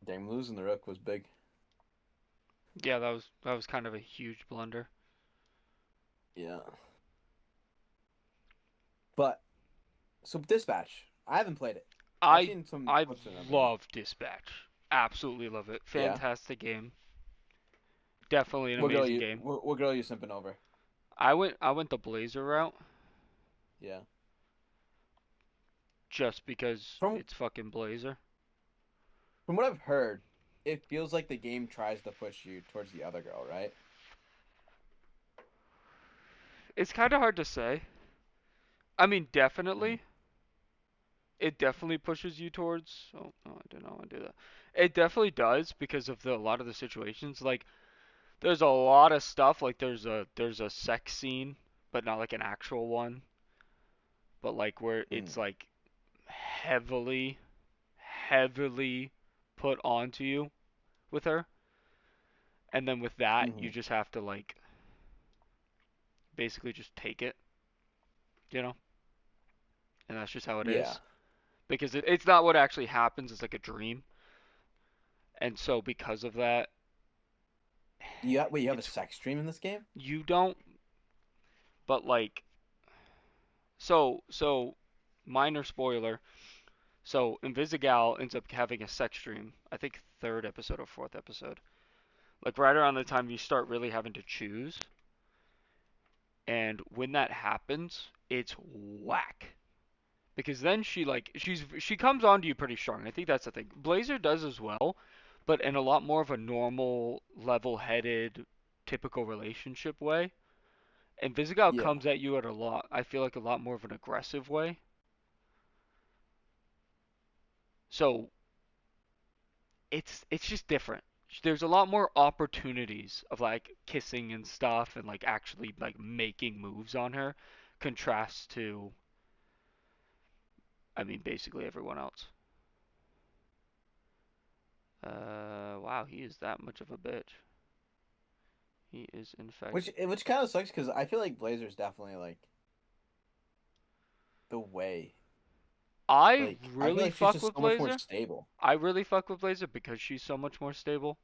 Dang, losing the rook was big. Yeah, that was kind of a huge blunder. Yeah. But so Dispatch, I haven't played it. I've I seen some I clips and everything. love Dispatch. Absolutely love it. Yeah. Fantastic game. Definitely an What girl amazing you game. what girl you simping over? I went the Blazer route Yeah. just because From it's fucking Blazer. from what I've heard, it feels like the game tries to push you towards the other girl, right? It's kind of hard to say. I mean, Hmm. definitely. It definitely pushes you towards. Oh, no, I didn't want to do that. It definitely does because of a lot of the situations. Like, there's a lot of stuff. Like, there's a sex scene, but not like an actual one. But like where it's Mm. like heavily, heavily put onto you with her, and then with that you Hmm. just have to like basically just take it, you know, and that's just how it Yeah. is because it's not what actually happens. It's like a dream, and so because of that, You have a it's sex dream in this game? you don't. But like so minor spoiler. So Invisigal ends up having a sex dream. I think third episode or fourth episode. Like right around the time you start really having to choose. And when that happens, it's whack. Because then she comes onto you pretty strong. I think that's the thing. Blazer does as well, but in a lot more of a normal, level-headed, typical relationship way. And Visigow Yeah. comes at you at a lot. I feel like a lot more of an aggressive way. So it's just different. There's a lot more opportunities of like kissing and stuff and like actually like making moves on her, contrast to I mean basically everyone else. Wow, he is that much of a bitch. He is in fact. Which kind of sucks because I feel like Blazer's definitely like the way. I Like I feel really like she's fuck just with so much more Blazer. stable. I really fuck with Blazer because she's so much more stable.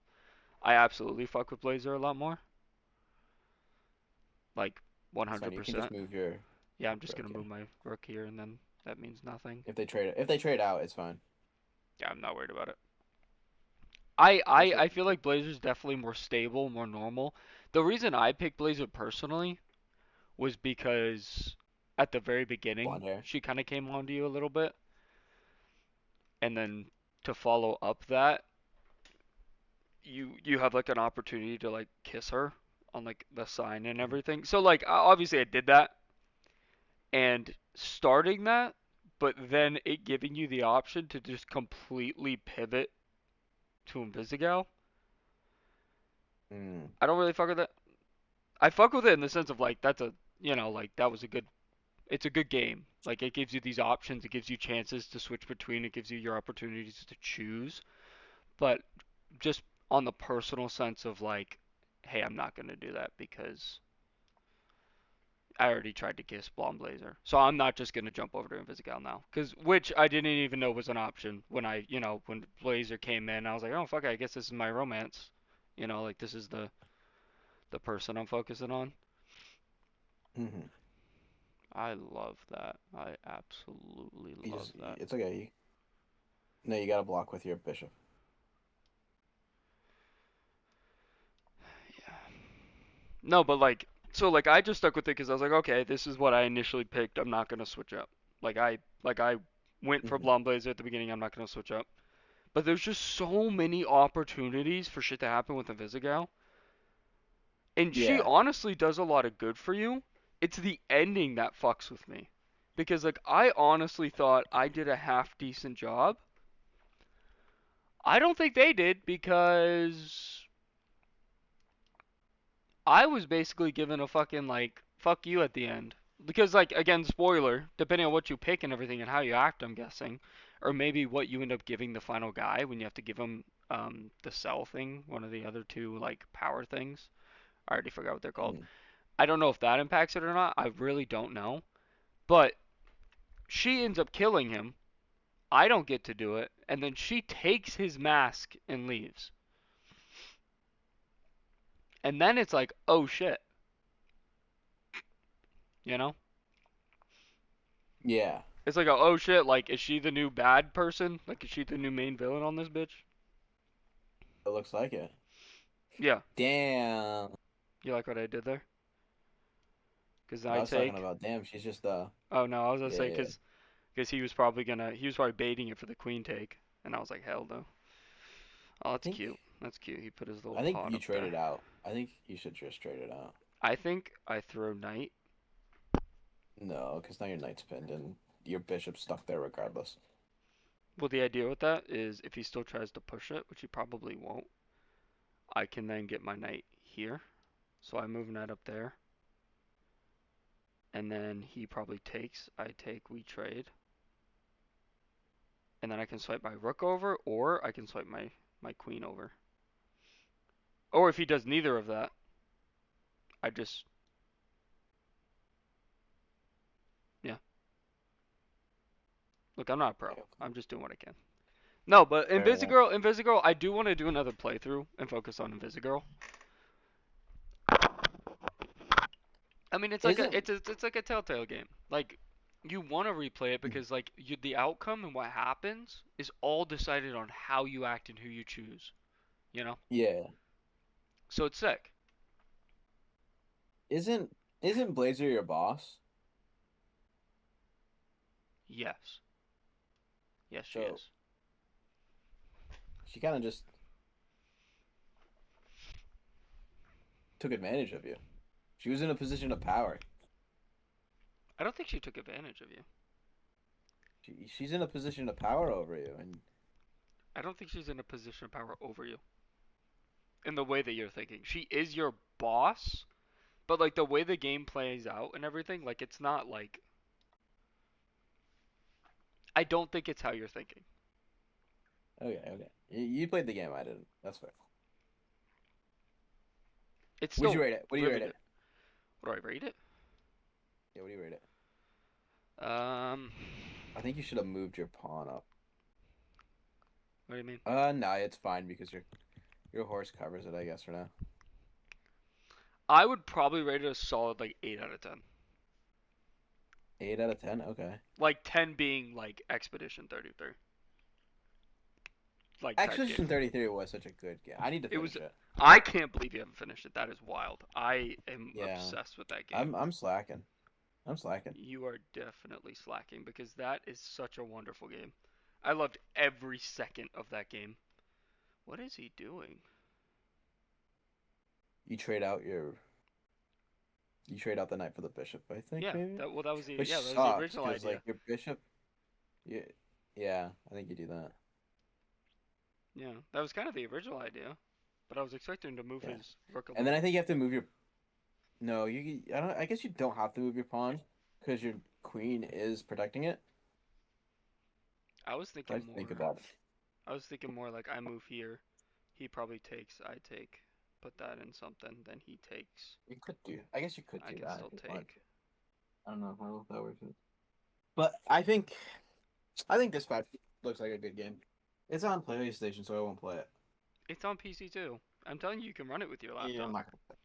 I absolutely fuck with Blazer a lot more. Like It's fine. You can 100%. just move your Yeah, I'm just gonna rook. move my rook here and then that means nothing. If they trade out, it's fine. Yeah, I'm not worried about it. I, That's I what's I feel like Blazer's definitely more stable, more normal. The reason I picked Blazer personally was because at the very beginning blonde hair. she kind of came onto you a little bit, and then to follow up that you have like an opportunity to like kiss her on like the sign and Mhm. everything. So like obviously I did that and starting that, but then it giving you the option to just completely pivot to Invisigal. Mm. I don't really fuck with it. I fuck with it in the sense of like that's a like that was a good it's a good game. Like it gives you these options, it gives you chances to switch between, it gives you your opportunities to choose. But just on the personal sense of like, hey, I'm not gonna do that because I already tried to kiss Blonde Blazer, so I'm not just gonna jump over to Invisigal now. Cause which I didn't even know was an option when when Blazer came in. I was like, oh fuck, I guess this is my romance. Like this is the person I'm focusing on. Hmm. I love that. I absolutely love that. It's okay. No, you gotta block with your bishop. Yeah. No, but like, so like I just stuck with it because I was like, okay, this is what I initially picked. I'm not gonna switch up. Like I went for Mhm. Blonde Blazer at the beginning. I'm not gonna switch up. But there's just so many opportunities for shit to happen with Invisigal. And she Yeah. honestly does a lot of good for you. It's the ending that fucks with me. Because like I honestly thought I did a half decent job. I don't think they did because I was basically given a fucking like fuck you at the end. Because like again, spoiler, depending on what you pick and everything and how you act, I'm guessing, or maybe what you end up giving the final guy when you have to give him the cell thing, one of the other two like power things. I already forgot what they're called. Mhm. I don't know if that impacts it or not. I really don't know. But she ends up killing him. I don't get to do it, and then she takes his mask and leaves. And then it's like, oh shit, you know? Yeah. It's like, oh shit, like, is she the new bad person? Like, is she the new main villain on this bitch? It looks like it. Yeah. Damn. You like what I did there? Because I I was talking take. about damn. She's just Oh no, I was gonna Yeah, say yeah. because he was probably baiting it for the queen take, and I was like, hell no. Oh, I that's think cute. That's cute. He put his little I think pot you up trade there. it out. I think you should just trade it out. I think I throw knight. No, because now your knight's pinned and your bishop's stuck there regardless. Well, the idea with that is if he still tries to push it, which he probably won't, I can then get my knight here. So I move knight up there. And then he probably takes, I take, we trade. And then I can swipe my rook over, or I can swipe my queen over. Or if he does neither of that, I just, yeah. Look, I'm not a pro. Yeah, I'm just doing what I can. No, but fair enough. Invisigirl, I do want to do another playthrough and focus on Invisigirl. I mean, Isn't it's like a Telltale game. Like, you want to replay it because like the outcome and what happens is all decided on how you act and who you choose. You know, yeah. so it's sick. Isn't Blazer your boss? Yes, yes, she So is. she kind of just took advantage of you. She was in a position of power. I don't think she took advantage of you. She's in a position of power over you, and I don't think she's in a position of power over you in the way that you're thinking. She is your boss, but like the way the game plays out and everything, like it's not like I don't think it's how you're thinking. okay, okay. You played the game, I didn't. That's fair. It's Would still you rate it? What do you really rate good. it? What do I rate it? Yeah, what do you rate it? Um, I think you should have moved your pawn up. what do you mean? No, it's fine because your horse covers it, I guess, for now. I would probably rate it a solid like 8 out of 10. 8 out of 10. Okay. Like 10 being like Expedition 33. Like type game. Expedition 33 was such a good game. I need to It was finish it. I can't believe you haven't finished it. That is wild. I am Yeah, obsessed with that game. I'm slacking. I'm slacking. You are definitely slacking because that is such a wonderful game. I loved every second of that game. What is he doing? You trade out your you trade out the knight for the bishop, I think Yeah, maybe. that was the Which sucks original because idea. like your bishop, yeah, yeah, I think you do that. Yeah, that was kind of the original idea, but I was expecting to move Yeah, his rook a and then I little. think you have to move your. No, I don't. I guess you don't have to move your pawn because your queen is protecting it. I was I thinking think more. about it. I was thinking more like I move here, he probably takes, I take, put that in something, then he takes, You could do. I guess you could I do can that still if you want. take. I don't know how that works. But I think Dispatch looks like a good game. It's on PlayStation, so I won't play it. It's on PC too. I'm telling you, you can run it with your Yeah, I'm laptop. not gonna play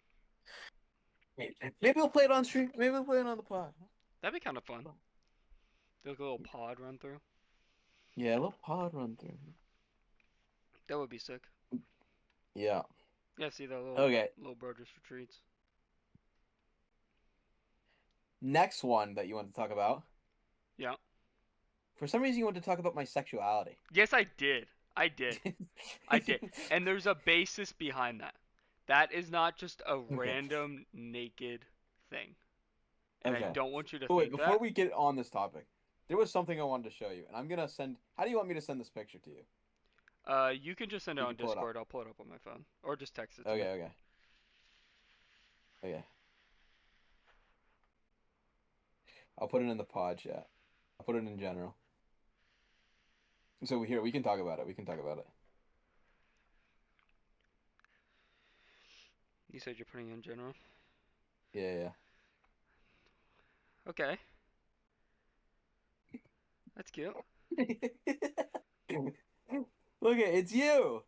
it. Maybe we'll play it on stream. Maybe we'll play it on the pod. That'd be kind of fun. Do like a little pod run through. Yeah, a little pod run through. That would be sick. Yeah. Yeah, see that Okay. little bro just retreats. Next one that you want to talk about. Yeah. For some reason, you want to talk about my sexuality. Yes, I did. I did. I did. And there's a basis behind that. That is not just a Okay. random naked thing. And I Okay. don't want you to But wait, think before that. we get on this topic, there was something I wanted to show you, and I'm gonna send. How do you want me to send this picture to you? You can just send it You on can pull it up. Discord. I'll pull it up on my phone. Or just text it to me. Okay, okay, okay. I'll put it in the pod chat. I'll put it in general. So here we can talk about it. We can talk about it. You said you're putting it in general? Yeah, Okay. That's cute. yeah. Look at it's you.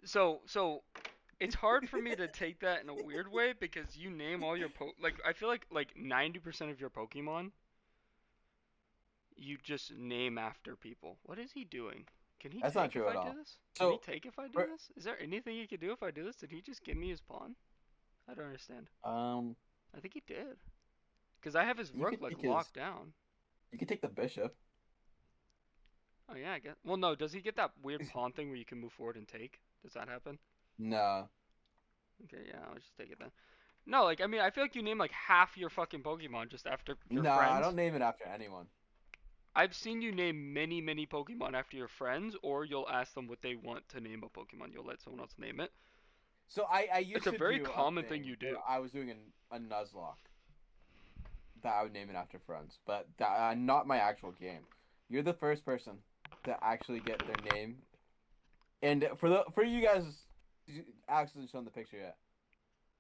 So it's hard for me to take that in a weird way because you name all your like I feel like 90% of your Pokemon you just name after people. What is he doing? Can he That's not take if true I at do all. this? Can he So, take if I do for- this? Is there anything he could do if I do this? Did he just give me his pawn? I don't understand. um, I think he did. Cause I have his you rook could like take his. locked down. You could take the bishop. Oh yeah, I guess. Well, no. Does he get that weird pawn thing where you can move forward and take? Does that happen? No, Okay, yeah. I'll just take it then. No, like I mean, I feel like you name like half your fucking Pokemon just after your no, I friends. don't name it after anyone. I've seen you name many Pokemon after your friends, or you'll ask them what they want to name a Pokemon. You'll let someone else name it. So I It's used a to very do a common thing thing you where do. I was doing a Nuzlocke that I would name it after friends, but that, not my actual game. You're the first person to actually get their name. And for you guys, actually shown the picture yet.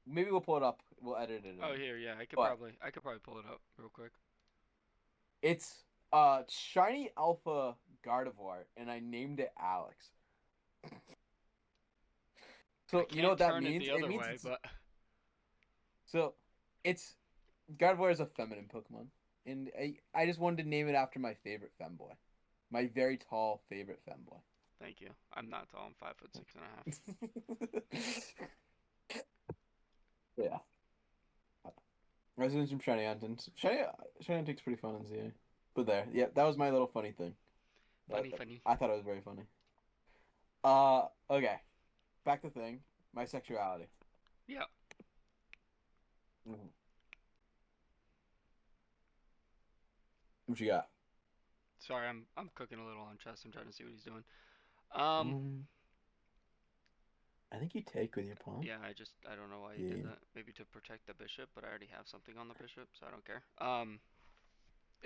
Maybe we'll pull it up. We'll edit it Oh, in. here, yeah, But I could probably pull it up real quick. it's shiny alpha Gardevoir, and I named it Alex. I So you know can't what that turn it means? the It other means way, it's but so it's Gardevoir is a feminine Pokemon, and I just wanted to name it after my favorite femboy, my very tall favorite femboy. thank you. I'm not tall. I'm 5'6.5". Yeah. I was doing some shiny hunting. Shiny hunting's pretty fun in ZA. But there, yeah, that was my little funny thing. Funny, funny. I thought it was very funny. Okay. Back to thing. My sexuality. Yeah. Mhm. What you got? Sorry, I'm cooking a little on chess. I'm trying to see what he's doing. Um, I think you take with your pawn. Yeah, I don't know why he did Yeah. that. Maybe to protect the bishop, but I already have something on the bishop, so I don't care.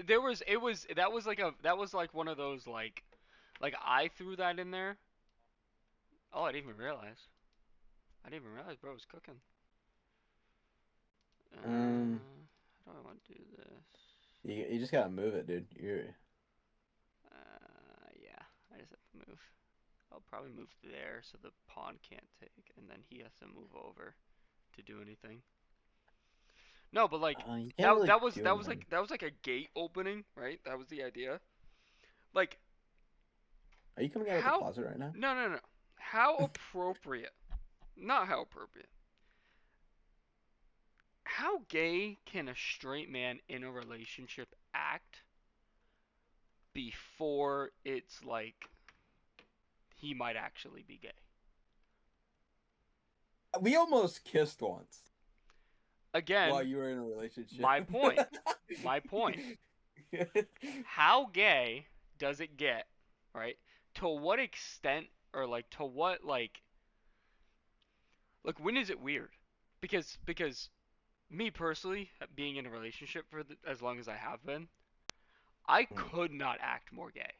There was it was that was like one of those like I threw that in there. Oh, I didn't even realize. I didn't even realize bro was cooking. Um, How do I want to do this? you just gotta move it, dude. You're Yeah, I just have to move. I'll probably move there so the pawn can't take, and then he has to move over to do anything. No, but like you can't really do anything. that was like a gate opening, right? That was the idea. Like Are you coming out of the how? closet right now? No. How appropriate? Not how appropriate. How gay can a straight man in a relationship act before it's like he might actually be gay? We almost kissed once while Again, you were in a relationship. my point. My point. How gay does it get, right? To what extent or like to what like when is it weird? Because me personally, being in a relationship for as long as I have been, I could not act more gay.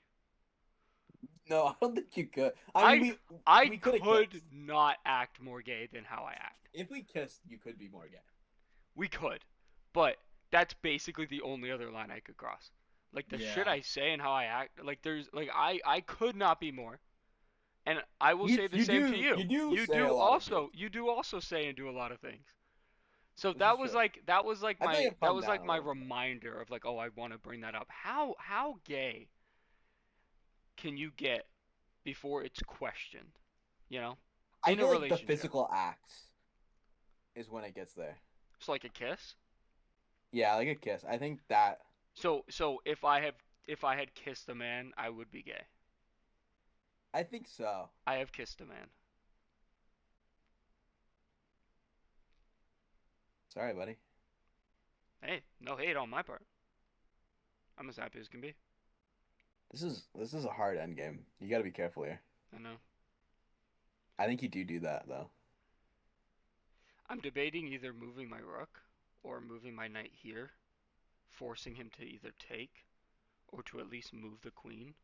No, I don't think you could. I mean, I I we could have could kissed. not act more gay than how I act. If we kissed, you could be more gay. We could, but that's basically the only other line I could cross. Like the shit Yeah. I say and how I act, like there's like I could not be more. And I will say the same to you. You do say a lot of things. You do also say and do a lot of things. So This is true. I feel like I've that calmed was down like a my little bit. reminder of like, oh, I want to bring that up. How gay can you get before it's questioned? You know, I in a feel like the relationship. physical acts is when it gets there. It's like a kiss. Yeah, like a kiss. I think that. So if I had kissed a man, I would be gay. I think so. I have kissed a man. Sorry, buddy. Hey, no hate on my part. I'm as happy as can be. This is a hard end game. You got to be careful here. I know. I think you do that though. I'm debating either moving my rook or moving my knight here, forcing him to either take or to at least move the queen.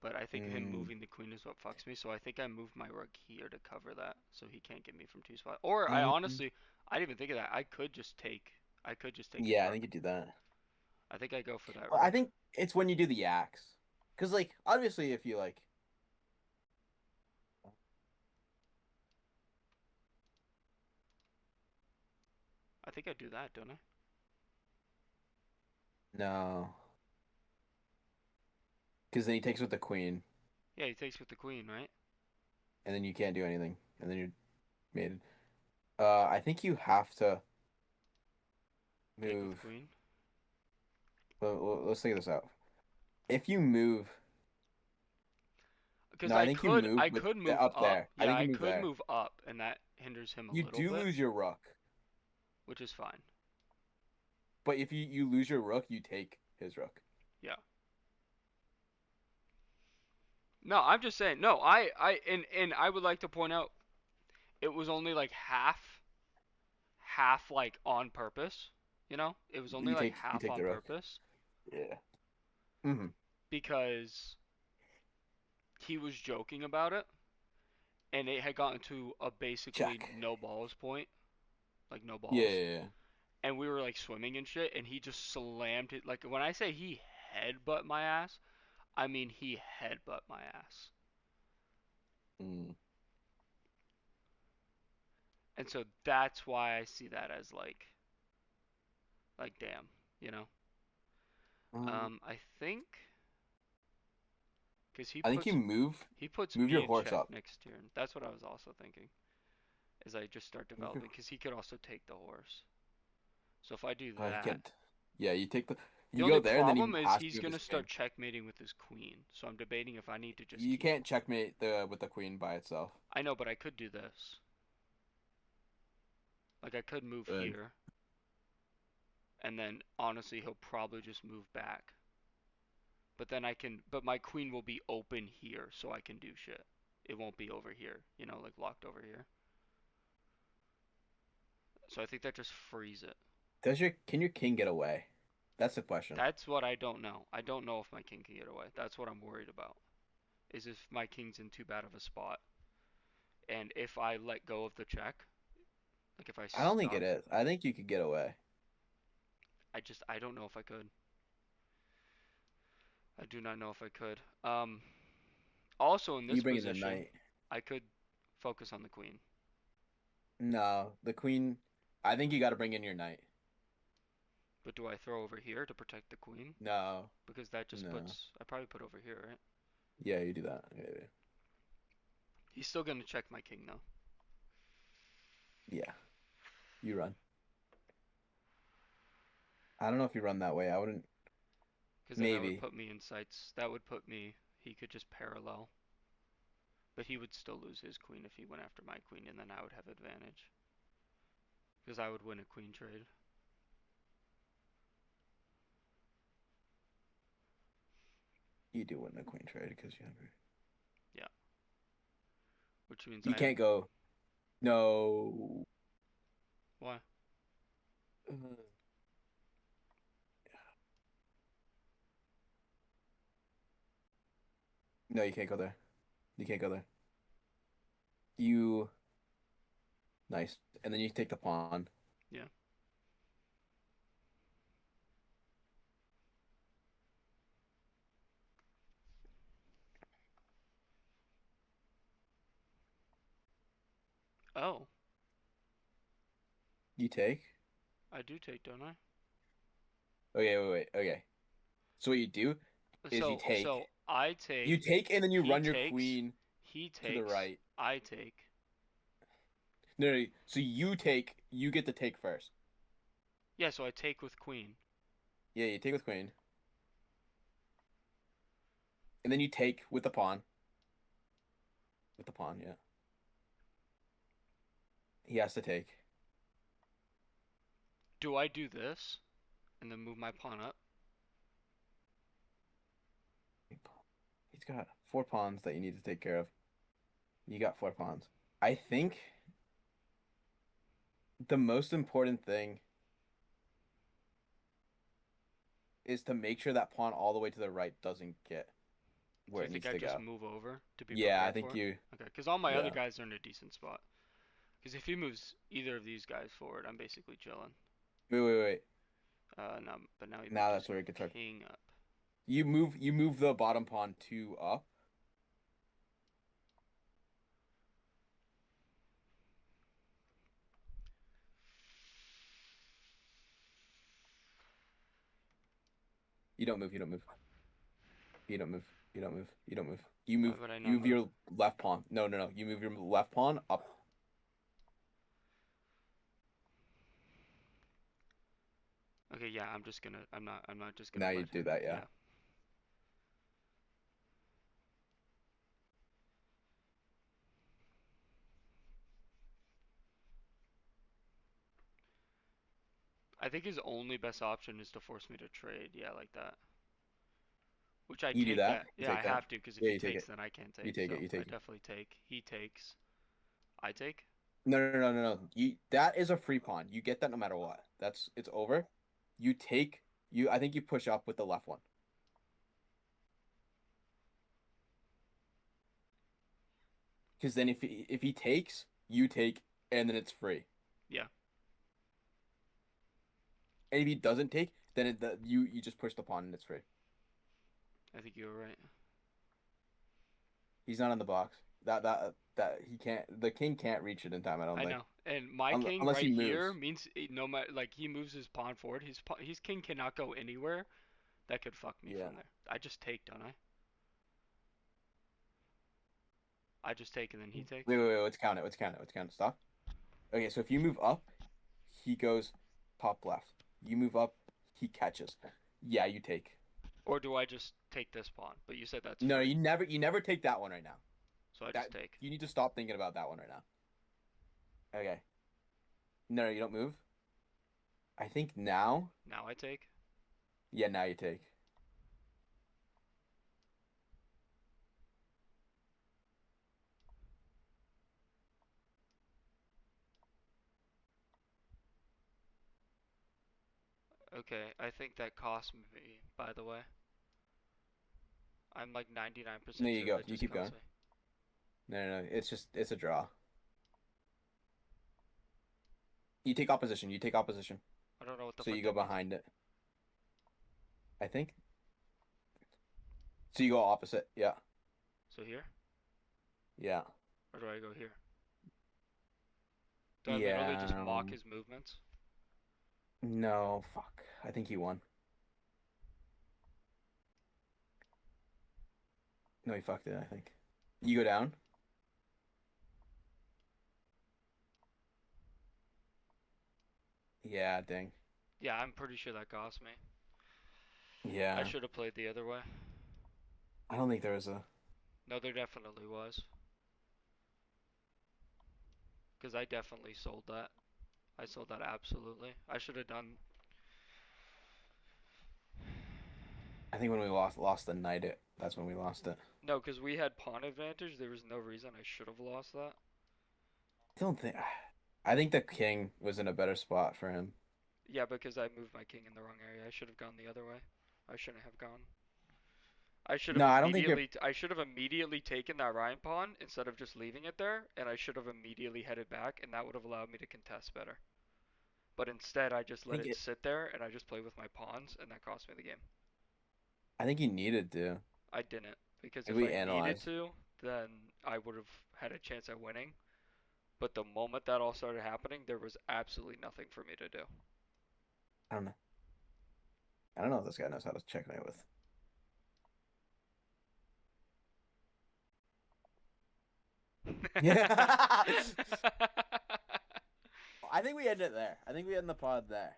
But I think him Mm, moving the queen is what fucks me, so I think I moved my rook here to cover that, so he can't get me from two spots. Or I mm, honestly, I didn't even think of that. I could just take. I could just take his yeah, I think rook. you do that. I think I go for that Well, I rook. think it's when you do the axe, because like obviously if you like, I think I do that, don't I? no, because then he takes with the queen, Yeah, he takes with the queen, right? and then you can't do anything, and then you're made. I think you have to Take with move. queen. Let's figure this out. If you move, Because no, I I think you could move I with could the move up up. there. I Yeah, think you I move could there. move up, and that hinders him a You little do bit, lose your rook, which is fine. but if you lose your rook, you take his rook. Yeah. No, I'm just saying. No, and I would like to point out it was only like half like on purpose. It was only like You half take on the rook. purpose Yeah. Hmm. because he was joking about it, and it had gotten to a basically Check. no balls point, like no Yeah, balls, yeah, yeah. and we were like swimming and shit, and he just slammed it. Like when I say he headbutt my ass, I mean he headbutt my ass. Mm. And so that's why I see that as like damn, you know. Um, I think because he I think you puts move he puts move me your in horse check up. next turn. That's what I was also thinking. Is I just start Move your, developing because he could also take the horse. So if I do he that, can't. Yeah, you take the. the You only go there, and then problem he is has to he's move his gonna queen. start checkmating with his queen. So I'm debating if I need to just You keep. can't checkmate the with the queen by itself. I know, but I could do this. Like I could move Good. here, and then honestly he'll probably just move back. But then but my queen will be open here, so I can do shit. It won't be over here, like locked over here. So I think that just frees it. Can your king get away? That's the question. That's what I don't know. I don't know if my king can get away. That's what I'm worried about. Is if my king's in too bad of a spot. And if I let go of the check, like if I I don't think it stop, is. I think you could get away. I don't know if I could. I do not know if I could. Also in You this bring in the position, knight. I could focus on the queen. No, the queen. I think you got to bring in your knight. But do I throw over here to protect the queen? No, Because that just no. I probably put over here, right? Yeah, you do that. Yeah, He's still gonna check my king though. yeah. You run. I don't know if you run that way. I wouldn't. Because then that would Maybe. put me in sights. That would put me. He could just parallel. But he would still lose his queen if he went after my queen, and then I would have advantage. Because I would win a queen trade. You do win the queen trade because you have. Yeah. Which means You I have. can't go. No. Why? No, you can't go there. You can't go there. You nice, and then you take the pawn. Yeah. Oh. You take. I do take, don't I? Okay, wait. Okay. So what you do is you take. So I You take. take, and then you He run your takes. queen He to the takes. right. I take. No, no. So you take. You get to take first. Yeah, so I take with queen. Yeah, you take with queen. And then you take with the pawn. With the pawn, yeah. He has to take. Do I do this and then move my pawn up? He's got 4 pawns that you need to take care of. You got 4 pawns. I think the most important thing is to make sure that pawn all the way to the right doesn't get So where you it think needs I to just go. move over to be Yeah, I prepared think for it? you. Okay, because all my other Yeah. guys are in a decent spot. Because if he moves either of these guys forward, I'm basically chilling. Wait. No, but now he Now moved his that's where it gets hard. king up. You move the bottom pawn 2 up. You don't move, you don't move. You don't move. You don't move. You don't move. You Why move would I you not move move? your left pawn. No. You move your left pawn up. Okay, yeah, I'm just gonna. I'm not just gonna Now you let do him. that, yeah. Yeah. I think his only best option is to force me to trade. Yeah, like that. Which I You do take that, that. you Yeah, I take that. have to, because if Yeah, he you take takes, it. then I can't You take. take it, So you I take it. definitely take. He takes. I take. No. You that is a free pawn. You get that no matter what. It's over. You take I think you push up with the left one. Because then if he takes, you take, and then it's free. Yeah, And if he doesn't take, then you just push the pawn and it's free. I think you were right. He's not in the box. That he can't. The king can't reach it in time. I don't I think. know. And my king Unless he right here moves. means no matter, like, he moves his pawn forward. His king cannot go anywhere that could fuck me Yeah. from there. I just take, don't I? I just take and then he takes. Wait. Let's count it. Let's count it. Let's count it. Stop. Okay, so if you move up, he goes top left. You move up, he catches. Yeah, you take. Or do I just take this pawn? But you said that's No, free. you never take that one right now. So I just That take. you need to stop thinking about that one right now. Okay. No, you don't move. I think now. Now I take. Yeah, now you take. Okay, I think that cost me, by the way. I'm like There 99% you sure go. that You just keep cost going. me. No. It's a draw. You take opposition. You take opposition. I don't know what the So fuck you go that means. behind it. I think. So you go opposite. Yeah. So here? Yeah. Or do I go here? Do I literally just Yeah. mock his movements? No, fuck. I think he won. No, he fucked it, I think. You go down? Yeah, dang. Yeah, I'm pretty sure that cost me. I Yeah. should have played the other way. I don't think there was a. No, there definitely was. Because I definitely sold that. I sold that absolutely. I should have done. I think when we lost the knight, that's when we lost it. No, because we had pawn advantage. There was no reason I should have lost that. I don't think. I think the king was in a better spot for him. Yeah, because I moved my king in the wrong area. I should have gone the other way. I shouldn't have gone. No, I don't think you're. I should have immediately taken that Ryan pawn instead of just leaving it there, and I should have immediately headed back, and that would have allowed me to contest better. But instead, I just I let think it it. sit there, and I just played with my pawns, and that cost me the game. I think you needed to. I didn't, because If if we I needed analyze, to, then I would have had a chance at winning. But the moment that all started happening, there was absolutely nothing for me to do. I don't know. I don't know if this guy knows how to checkmate with. Yeah. I think we end it there. I think we end the pod there.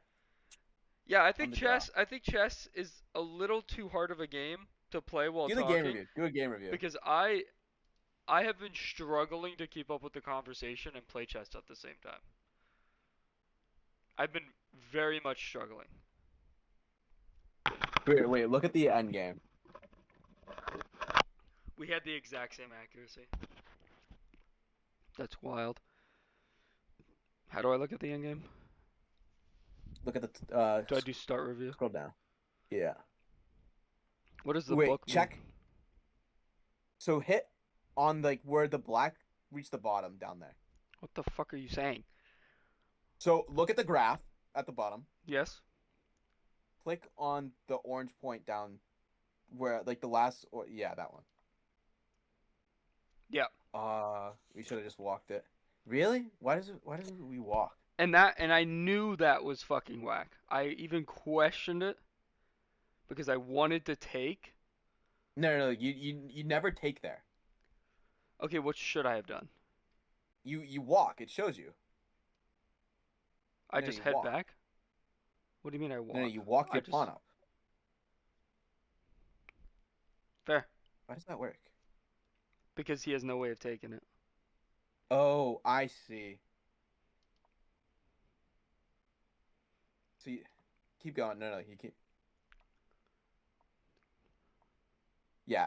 Yeah, on the draw. I think chess is a little too hard of a game to play while Do the game talking review. Do a game review. because I have been struggling to keep up with the conversation and play chess at the same time. I've been very much struggling. Wait. Look at the end game. We had the exact same accuracy. That's wild. How do I look at the end game? Look at the Do I do start review? scroll down. Yeah. What does the Wait. book mean? Check. So hit on like where the black reached the bottom down there. What the fuck are you saying? So look at the graph at the bottom. Yes. Click on the orange point down where like the last or yeah, that one. Yeah. We should have just walked it. Really? Why does we walk? And I knew that was fucking whack. I even questioned it because I wanted to take. No, you never take there. Okay, what should I have done? You walk, it shows you. I No, just you head walk. back? What do you mean I walk? No, you walk I your just pawn up. fair Why does that work? because he has no way of taking it. Oh, I see. So you keep going. No, you keep. Yeah.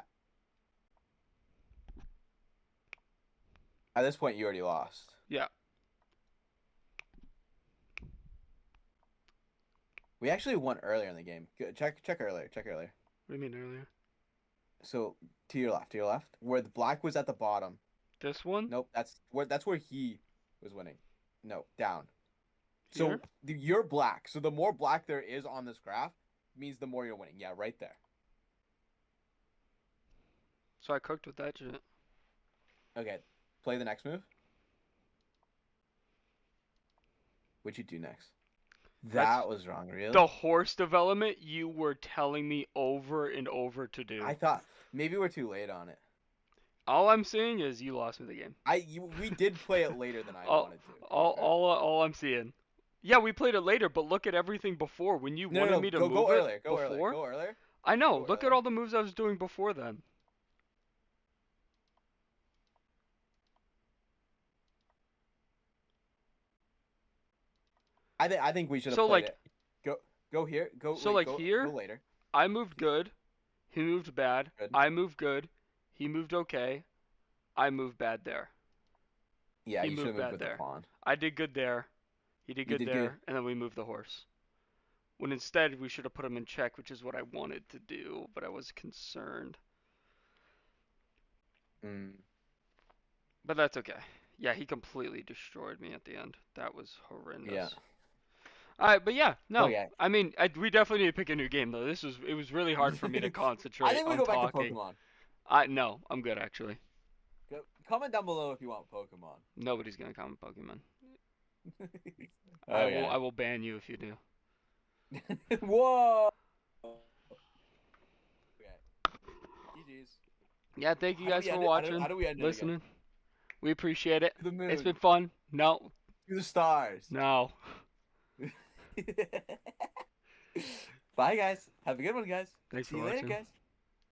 At this point, you already lost. Yeah. We actually won earlier in the game. Check earlier. Check earlier. What do you mean earlier? So to your left, where the black was at the bottom. This one? Nope, that's where he was winning. No, down. Here? So you're black. So the more black there is on this graph means the more you're winning. Yeah, right there. So I cooked with that shit. Okay, play the next move. What'd you do next? That's That was wrong, really? the horse development you were telling me over and over to do. I thought maybe we're too late on it. All I'm saying is you lost me the game. We did play it later than I All, wanted to. all I'm seeing. Yeah, we played it later, but look at everything before. When you wanted me to move go it earlier. Go before, earlier. Go earlier. I know. Go Look at earlier. all the moves I was doing before then. I think we should have So played like, it. Go here. so Wait, like go here, later. I moved good. He moved bad. Good. I moved good. He moved okay. I moved bad there. Yeah, He you should have moved moved bad with there. the pawn. I did good there. He did You good did there, good. and then we moved the horse. When instead we should have put him in check, which is what I wanted to do, but I was concerned. Mm. But that's okay. Yeah, he completely destroyed me at the end. That was horrendous. Yeah. Alright, but yeah, no. Okay. I mean, we definitely need to pick a new game though. It was really hard for me to I concentrate think we on go back to talking. Pokemon. No, I'm good actually. Comment down below if you want Pokemon. Nobody's gonna comment Pokemon. Okay. I will ban you if you do. Whoa. Okay. GG's. Yeah, thank you How do guys we for end it? watching, How do we end it again? listening. We appreciate it. To the moon. It's been fun. No, To the stars. no. Bye, guys. Have a good one, guys. Thanks See for you later, watching. guys.